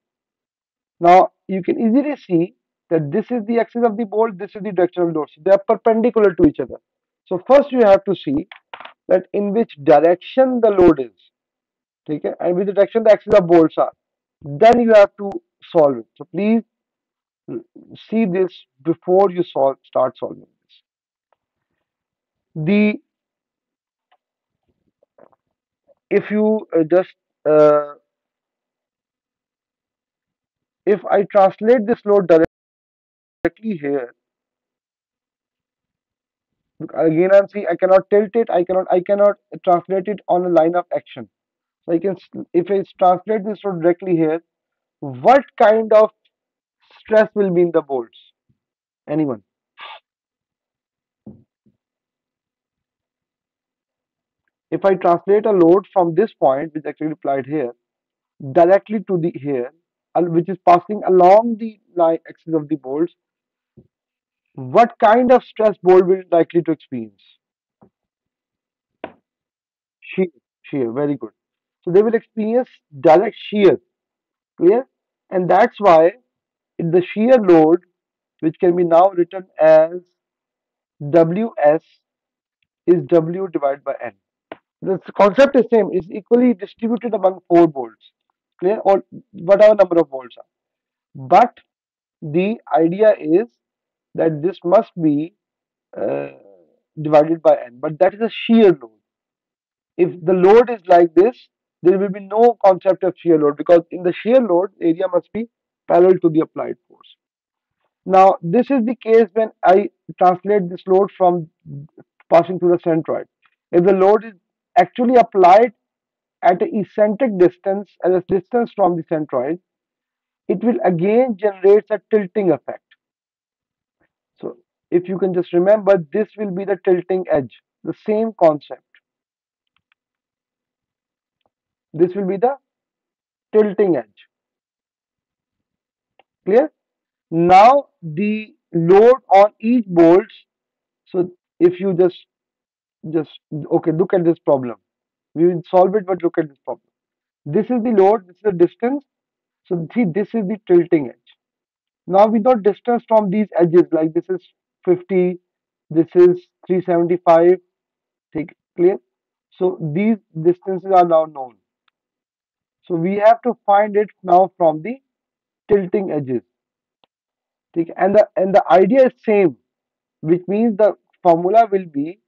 Now you can easily see that this is the axis of the bolt, this is the direction of the load. So they are perpendicular to each other. So first you have to see that in which direction the load is, okay, and which direction the axis of bolts are. Then you have to solve it. So please see this before you start solving this. The if you just if I translate this load directly here, again I'm saying I cannot tilt it, I cannot translate it on a line of action. So I can, if I translate this load directly here, what kind of stress will be in the bolts? Anyone? If I translate a load from this point, which actually applied here, directly to the here, which is passing along the line axis of the bolts, what kind of stress bolt will likely to experience? Shear, shear, very good. So they will experience direct shear, clear? And that's why the shear load, which can be now written as Ws, is W divided by N. The concept is same, is equally distributed among four bolts, clear? Or whatever number of bolts are. But the idea is that this must be uh, divided by N. But that is a shear load. If the load is like this, there will be no concept of shear load, because in the shear load, area must be parallel to the applied force. Now, this is the case when I translate this load from passing through the centroid. If the load is actually applied at an eccentric distance, as a distance from the centroid, it will again generate a tilting effect. So, if you can just remember, this will be the tilting edge, the same concept. This will be the tilting edge. Clear? Now the load on each bolts. So if you just okay, look at this problem. We will solve it, but look at this problem. This is the load. This is the distance. So see, this is the tilting edge. Now we know distance from these edges. Like this is 50. This is 375. Take clear. So these distances are now known. So we have to find it now from the tilting edges. Okay? And the idea is same, which means the formula will be,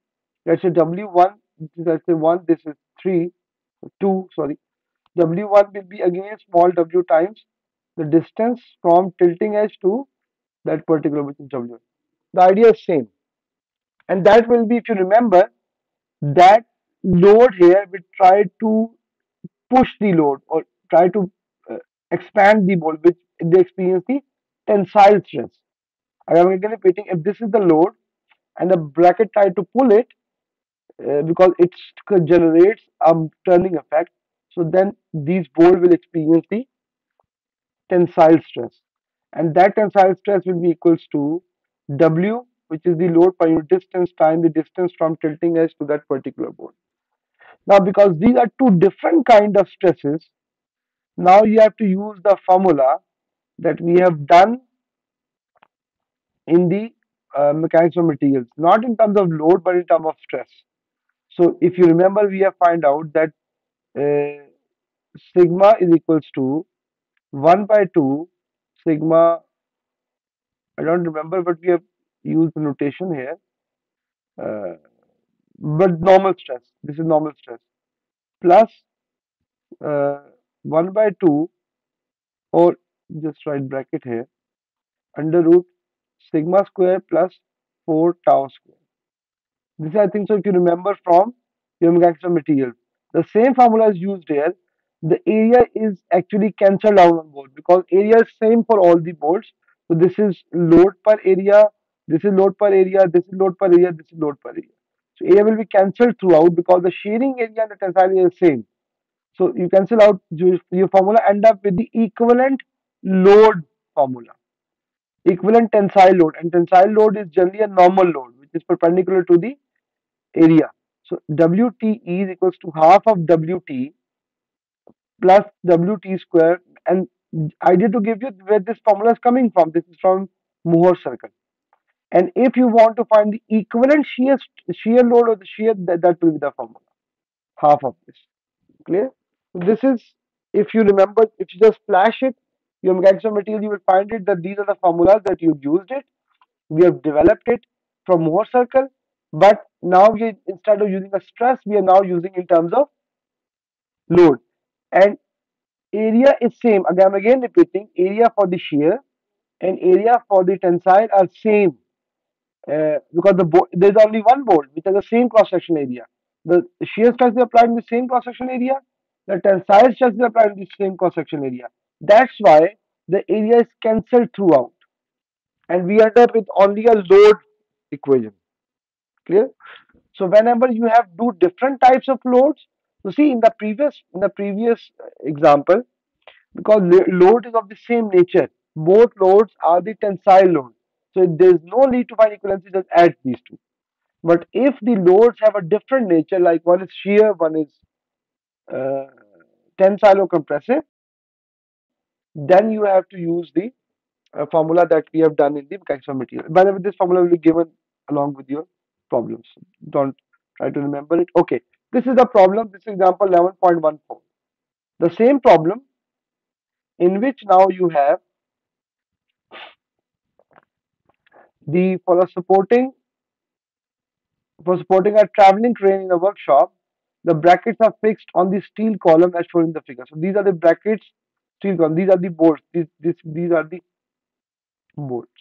let's say W1, let's say 1, this is 3, 2, sorry. W1 will be again small w times the distance from tilting edge to that particular, which is W. The idea is same. And that will be, if you remember, that load here will try to push the load or try to uh, expand the ball, which they experience the tensile stress. I am again repeating, if this is the load and the bracket try to pull it, because it generates a turning effect, so then these bolts will experience the tensile stress, and that tensile stress will be equals to W, which is the load per unit distance time the distance from tilting edge to that particular bolt. Now, because these are two different kind of stresses, now you have to use the formula that we have done in the mechanics of materials, not in terms of load but in terms of stress. So if you remember, we have find out that uh, sigma is equals to 1 by 2 sigma. I don't remember, but we have used the notation here. Uh, but normal stress. This is normal stress plus uh, 1 by 2, or just write bracket here, under root sigma square plus 4 tau square. This I think so. If you remember from your mechanics of materials, the same formula is used here. The area is actually cancelled out on both because area is same for all the bolts. So this is load per area. This is load per area. This is load per area. This is load per area. So area will be cancelled throughout because the shearing area and the tensile area is same. So you cancel out your formula, end up with the equivalent load formula, equivalent tensile load, and tensile load is generally a normal load which is perpendicular to the area. So WTE is equals to half of WT plus WT square. And idea to give you where this formula is coming from. This is from Mohr circle. And if you want to find the equivalent shear load or the shear, that will be the formula. Half of this. Clear? This is, if you remember, if you just flash it, your mechanics of material, you will find it that these are the formulas that you used it. We have developed it from Mohr circle, but now we, instead of using a stress, we are now using in terms of load. And area is same. Again repeating, area for the shear and area for the tensile are same, because there's only one bolt which has the same cross section area. The shear stress is applied in the same cross section area. The tensile stress is applied in the same cross section area. That's why the area is cancelled throughout, and we end up with only a load equation. Clear? So whenever you have two different types of loads, you see in the previous example, because load is of the same nature, both loads are the tensile load. So there is no need to find equivalency, just add these two. But if the loads have a different nature, like one is shear, one is uh, tensile or compressive, then you have to use the formula that we have done in the mechanics of material. By the way, this formula will be given along with your problems. Don't try to remember it. Okay, this is the problem. This is example 11.14. The same problem in which now you have the for supporting a traveling crane in a workshop, the brackets are fixed on the steel column as shown in the figure. So these are the brackets, steel column. These are the bolts. These are the bolts.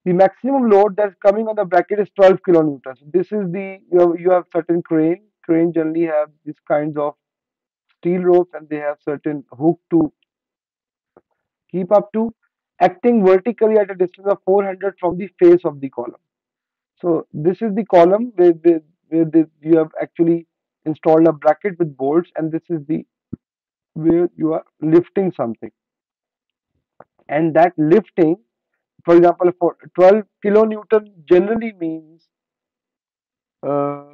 The maximum load that's coming on the bracket is 12 kilonewtons. This is the you have certain crane. Crane generally have these kinds of steel ropes, and they have certain hook to keep up to, acting vertically at a distance of 400 from the face of the column. So this is the column where you have actually installed a bracket with bolts, and this is the where you are lifting something. And that lifting, for example, for 12 kilonewton generally means uh,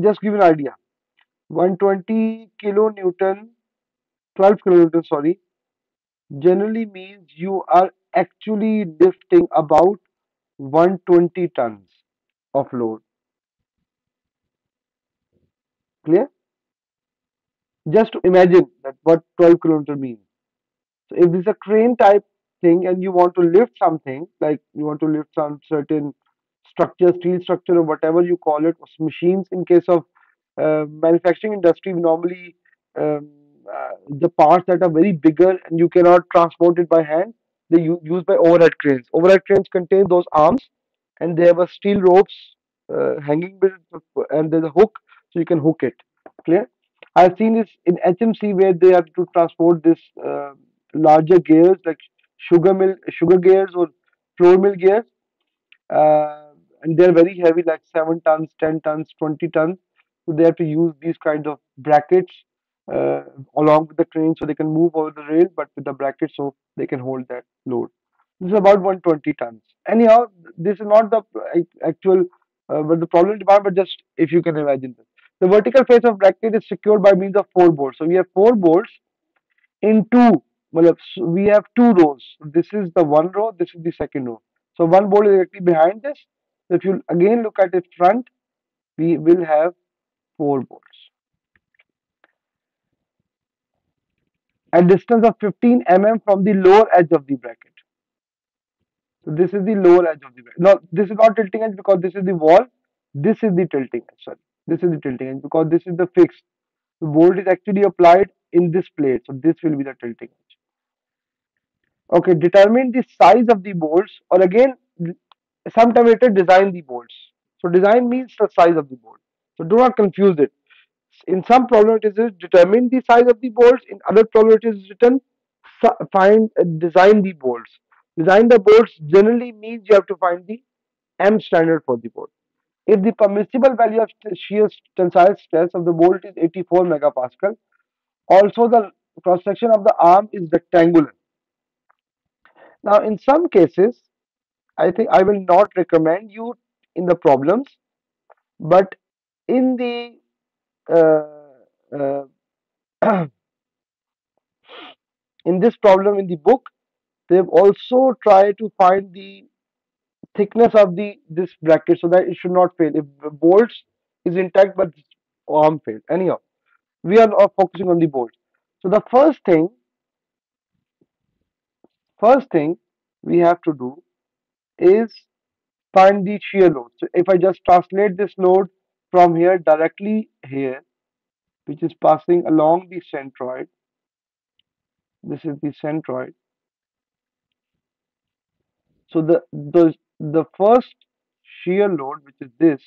just give an idea. 120 kilonewton, 12 kilonewton, sorry, generally means you are actually lifting about 120 tons of load. Clear? Just to imagine that what 12 kilometer means. So if this is a crane type thing and you want to lift something, like you want to lift some certain structure, steel structure or whatever you call it, or machines, in case of manufacturing industry, we normally the parts that are very bigger and you cannot transport it by hand, they use by overhead cranes. Overhead cranes contain those arms and they have a steel ropes hanging with, and there's a hook so you can hook it. Clear? I've seen this in HMC where they have to transport this larger gears like sugar gears or flour mill gears, and they're very heavy, like 7 tons, 10 tons, 20 tons. So they have to use these kinds of brackets uh, along with the train so they can move over the rail, but with the brackets so they can hold that load. This is about 120 tons. Anyhow, this is not the actual, but the problem demand, but just if you can imagine this. The vertical face of bracket is secured by means of four bolts. So we have four bolts in two. Well, we have two rows. This is the one row. This is the second row. So one bolt is directly behind this. If you again look at it front, we will have four bolts. At distance of 15 mm from the lower edge of the bracket. So this is the lower edge of the bracket. Now this is not tilting edge because this is the wall. This is the tilting edge. Sorry, this is the tilting edge because this is the fixed. The bolt is actually applied in this plate. So this will be the tilting edge. Okay, determine the size of the bolts, or again, sometimes it is design the bolts. So design means the size of the bolt. So do not confuse it. In some problem it is determine the size of the bolts. In other problem it is written find design the bolts. Design the bolts generally means you have to find the M standard for the bolt. If the permissible value of shear tensile stress of the bolt is 84 megapascal, also the cross section of the arm is rectangular. Now, in some cases, I think I will not recommend you in the problems, but in the in this problem in the book, they've also tried to find the thickness of the this bracket so that it should not fail. If the bolts is intact but arm failed. Anyhow, we are not focusing on the bolts. So the first thing we have to do is find the shear load. So if I just translate this load from here directly here, which is passing along the centroid, this is the centroid. So the first shear load, which is this,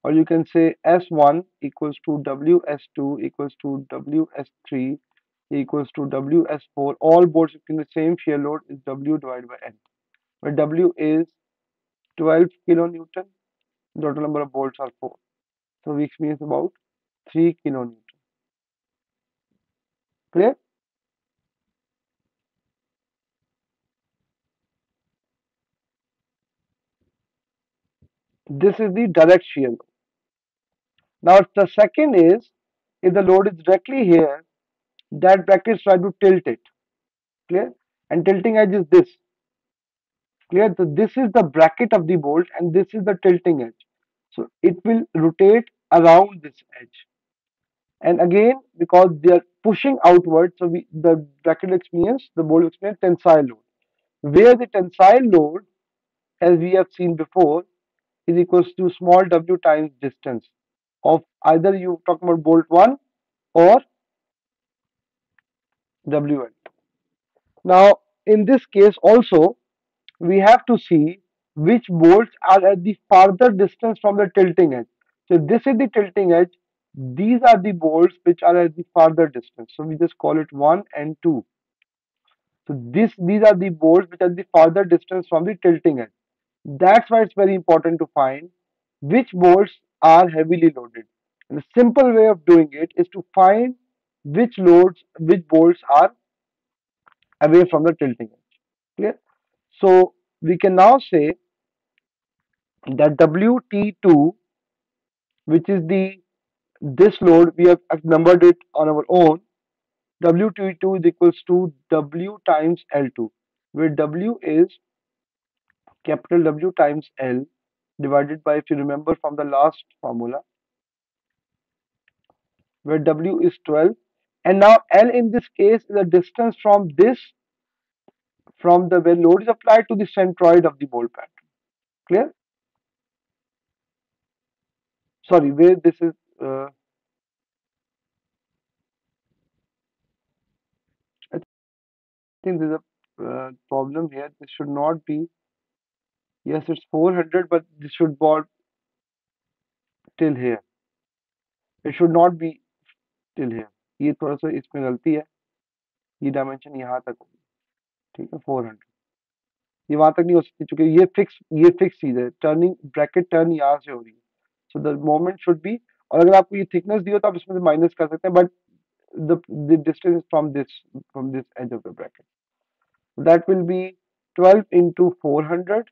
or you can say S1 equals to WS2 equals to WS3 equals to WS4. All bolts in the same shear load is W divided by N, where W is 12 kilonewton. Total number of bolts are 4. So which means about 3 kilonewton. Clear? This is the direct shear load. Now the second is if the load is directly here, that bracket try to tilt it. Clear? And tilting edge is this. Clear? So this is the bracket of the bolt and this is the tilting edge. So it will rotate around this edge. And again, because they are pushing outward, so the bracket will experience, the bolt will experience tensile load. Where the tensile load, as we have seen before, is equals to small w times distance of either you talk about bolt 1 or wn. Now, in this case also, we have to see which bolts are at the farther distance from the tilting edge. So this is the tilting edge. These are the bolts which are at the farther distance. So we just call it 1 and 2. So these are the bolts which are the farther distance from the tilting edge. That's why it's very important to find which bolts are heavily loaded. And the simple way of doing it is to find which bolts are away from the tilting edge. Clear? So we can now say that WT2, which is the this load, we have numbered it on our own. WT2 is equals to W times L2, where W is capital W times L divided by, if you remember from the last formula, where W is 12. And now L in this case is the distance from from the where load is applied to the centroid of the bolt pattern. Clear? Sorry, where this is, I think there's a problem here. This should not be, yes, it's 400, but this should be till here. It should not be till here. ये थोड़ा सा इसमें गलती है. ये dimension यहाँ तक होगी. ठीक है, 400. ये वहां तक नहीं हो सकती क्योंकि ये फिक्स चीज है. टर्निंग ब्रैकेट टर्न यहाँ से हो रही है. So the moment should be. और अगर आपको ये थिकनेस दी हो तो आप इसमें से माइनस कर सकते हैं, but the distance from this edge of the bracket, that will be 12 into 400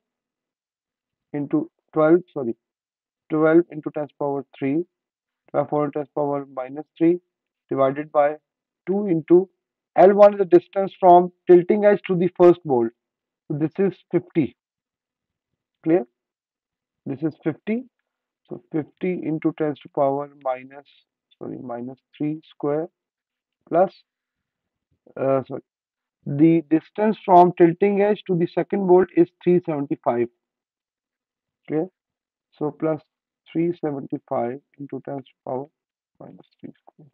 into 12, sorry, 12 into 10 to power 3 by 4 10 to power minus 3 divided by 2 into L1 is the distance from tilting edge to the first bolt. So this is 50. Clear? This is 50. So 50 into 10 to power minus 3 square plus, sorry, the distance from tilting edge to the second bolt is 375. Okay, so plus 375 into 10 to power minus 3 square.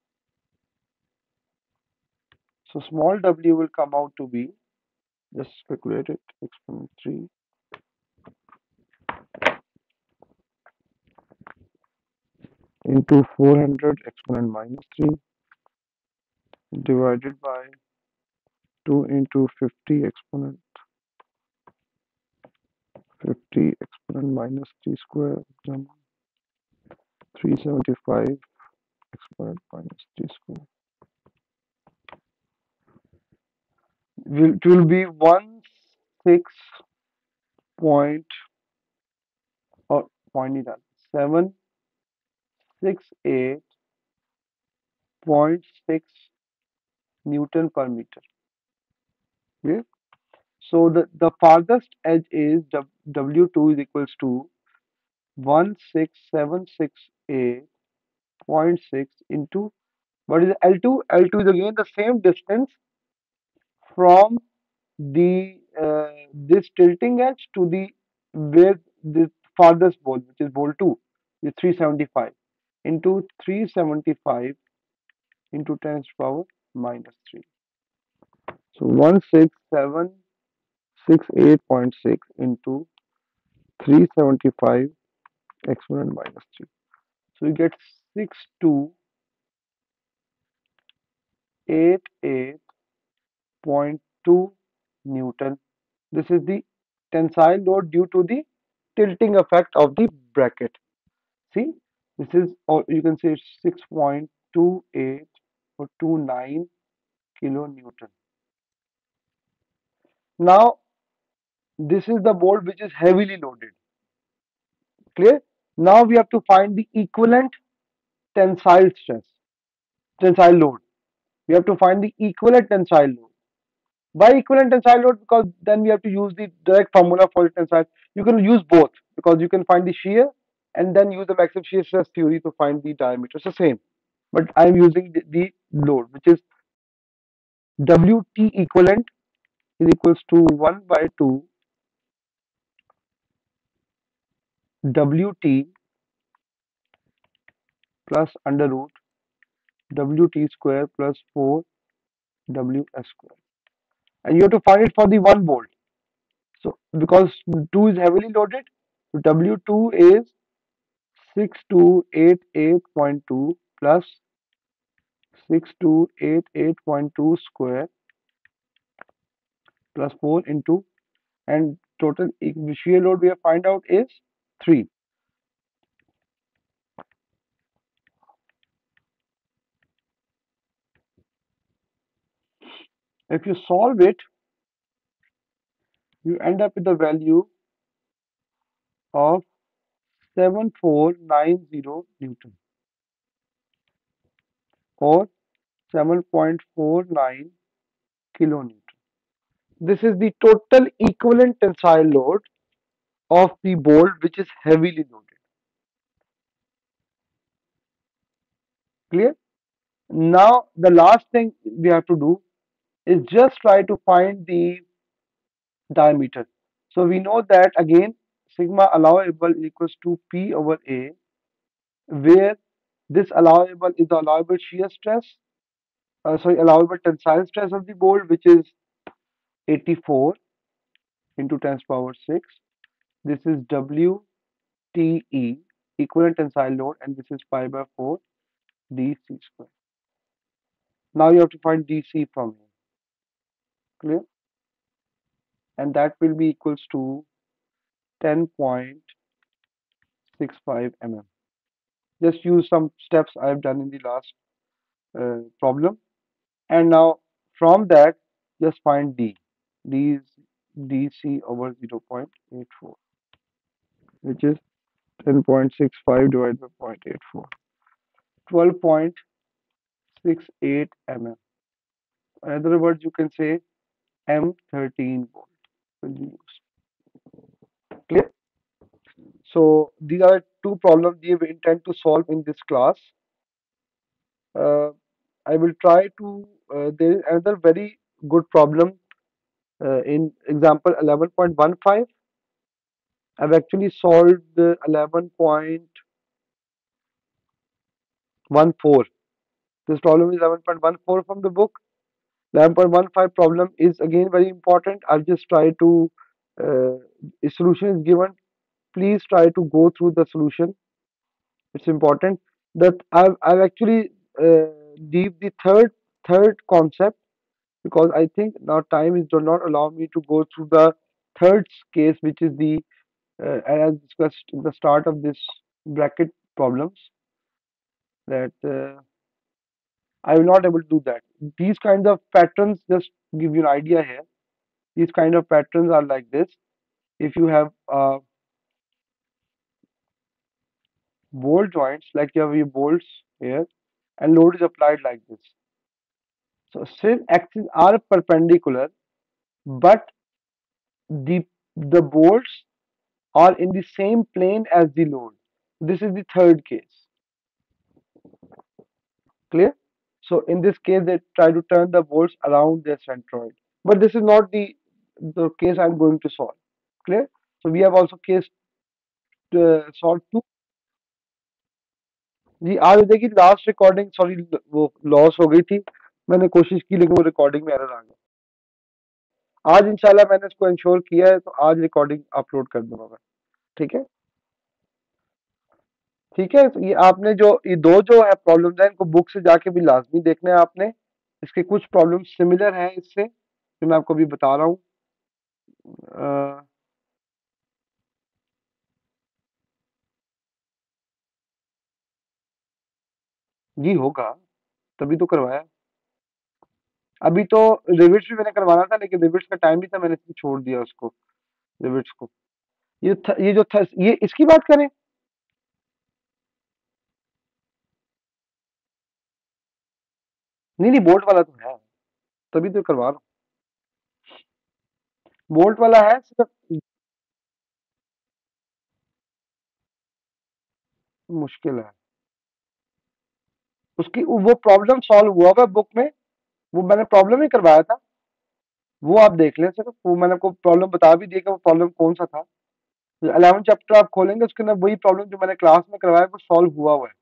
So small w will come out to be, just speculate it, exponent 3 into 400 exponent minus 3 divided by 2 into 50 exponent minus 3 square, 375 exponent minus 3 square. It will be 16 point, or point नहीं डाल, 768.6 Newton per meter. Okay? So the farthest edge is W2 is equals to 16768.6 into, what is L2? L2 is again the same distance from the this tilting edge to the where the farthest bolt, which is bolt 2, is 375 into 375 into 10 to the power minus 3. So 16768.6 into 375 exponent minus 3. So you get 6288.2 Newton. This is the tensile load due to the tilting effect of the bracket. See, this is, or you can say 6.28 or 29 kilonewton. Now, this is the bolt which is heavily loaded. Clear? Now we have to find the equivalent tensile stress, tensile load. We have to find the equivalent tensile load. Why equivalent tensile load? Because then we have to use the direct formula for the tensile. You can use both because you can find the shear and then use the maximum shear stress theory to find the diameter. It's the same. But I'm using the load, which is WT equivalent is equals to 1 by 2 WT plus under root WT square plus 4 WS square. And you have to find it for the one bolt. So because 2 is heavily loaded, so W2 is 6288.2 plus 6288.2 square plus 4 into, and total shear load we have find out is 3. If you solve it, you end up with the value of 7490 Newton, or 7.49 kilonewton. This is the total equivalent tensile load of the bolt which is heavily loaded. Clear? Now, the last thing we have to do is just try to find the diameter. So we know that again, sigma allowable equals to P over A, where this allowable is the allowable shear stress, allowable tensile stress of the bolt, which is 84 into 10 to the power 6. This is WTE, equivalent tensile load, and this is pi by 4 DC square. Now you have to find DC from here. Clear? And that will be equals to 10.65 mm. Just use some steps I have done in the last problem. And now from that, just find D. D is DC over 0.84, which is 10.65 divided by 0.84. 12.68 mm. In other words, you can say M13 volt will be used. Clear? So these are two problems we intend to solve in this class. Uh, I will try to. There is another very good problem in example 11.15. I've actually solved the 11.14. This problem is 11.14 from the book. 11.15 problem is again very important. I'll just try to. A solution is given. Please try to go through the solution. It's important that I've actually leave the third concept, because I think now time is do not allow me to go through the third case, which is the as discussed in the start of this bracket problems, that I will not able to do that. These kinds of patterns, just give you an idea here. These kind of patterns are like this. If you have bolt joints, like you have your bolts here, and load is applied like this. So since axes are perpendicular, but the the bolts are in the same plane as the load. This is the third case. Clear? So in this case, they try to turn the bolts around their centroid. But this is not the case I'm going to solve. Clear? So we have also case solved two. जी आज देखिए last recording sorry वो loss हो गई थी. मैंने कोशिश की लेकिन वो रिकॉर्डिंग में एरर आ गया. आज इंशाल्लाह मैंने इसको इंश्योर किया है, तो आज रिकॉर्डिंग अपलोड कर दूंगा मैं. ठीक है. ठीक है. तो ये आपने जो ये दो जो है प्रॉब्लम्स हैं, इनको बुक से जाके भी लाजमी देखना है आपने. इसके कुछ प्रॉब्लम सिमिलर हैं इससे, जो मैं आपको अभी बता रहा हूँ. जी होगा, तभी तो करवाया. अभी तो रिविट्स भी मैंने करवाना था, लेकिन रिविट्स का टाइम भी था, मैंने इसलिए छोड़ दिया उसको, रिविट्स को. ये जो था ये इसकी बात करें. नहीं नहीं, बोल्ट वाला तो है, तभी तो करवा रहा हूँ. बोल्ट वाला है सिर्फ. मुश्किल है उसकी. वो प्रॉब्लम सॉल्व हुआ हुआ बुक में. वो मैंने प्रॉब्लम ही करवाया था. वो आप देख लें सिर्फ. वो मैंने आपको प्रॉब्लम बता भी दिया कि वो प्रॉब्लम कौन सा था. 11 चैप्टर आप खोलेंगे, उसके अंदर वही प्रॉब्लम जो मैंने क्लास में करवाया वो सॉल्व हुआ हुआ है.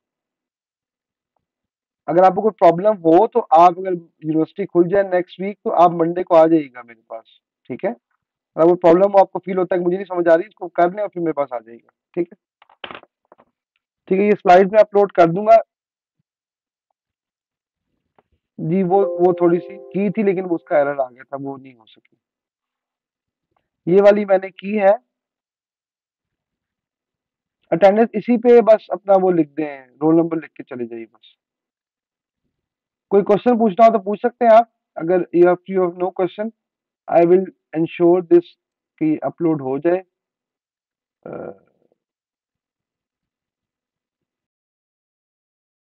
अगर आपको कोई प्रॉब्लम हो तो आप, अगर यूनिवर्सिटी खुल जाए नेक्स्ट वीक, तो आप मंडे को आ जाइएगा मेरे पास. ठीक है. अगर कोई प्रॉब्लम हो, आपको फील होता है कि मुझे नहीं समझ आ रही, इसको कर लें और फिर मेरे पास आ जाइएगा. ठीक है. ठीक है. ये स्लाइड में अपलोड कर दूंगा. जी वो थोड़ी सी की थी, लेकिन वो उसका एरर आ गया था, वो नहीं हो सकी. ये वाली मैंने की है। अटेंडेंस इसी पे बस अपना वो लिख दें, रोल नंबर लिख के चले जाइए बस। कोई क्वेश्चन पूछना हो तो पूछ सकते हैं आप। अगर you have no question, I will ensure this कि अपलोड हो जाए।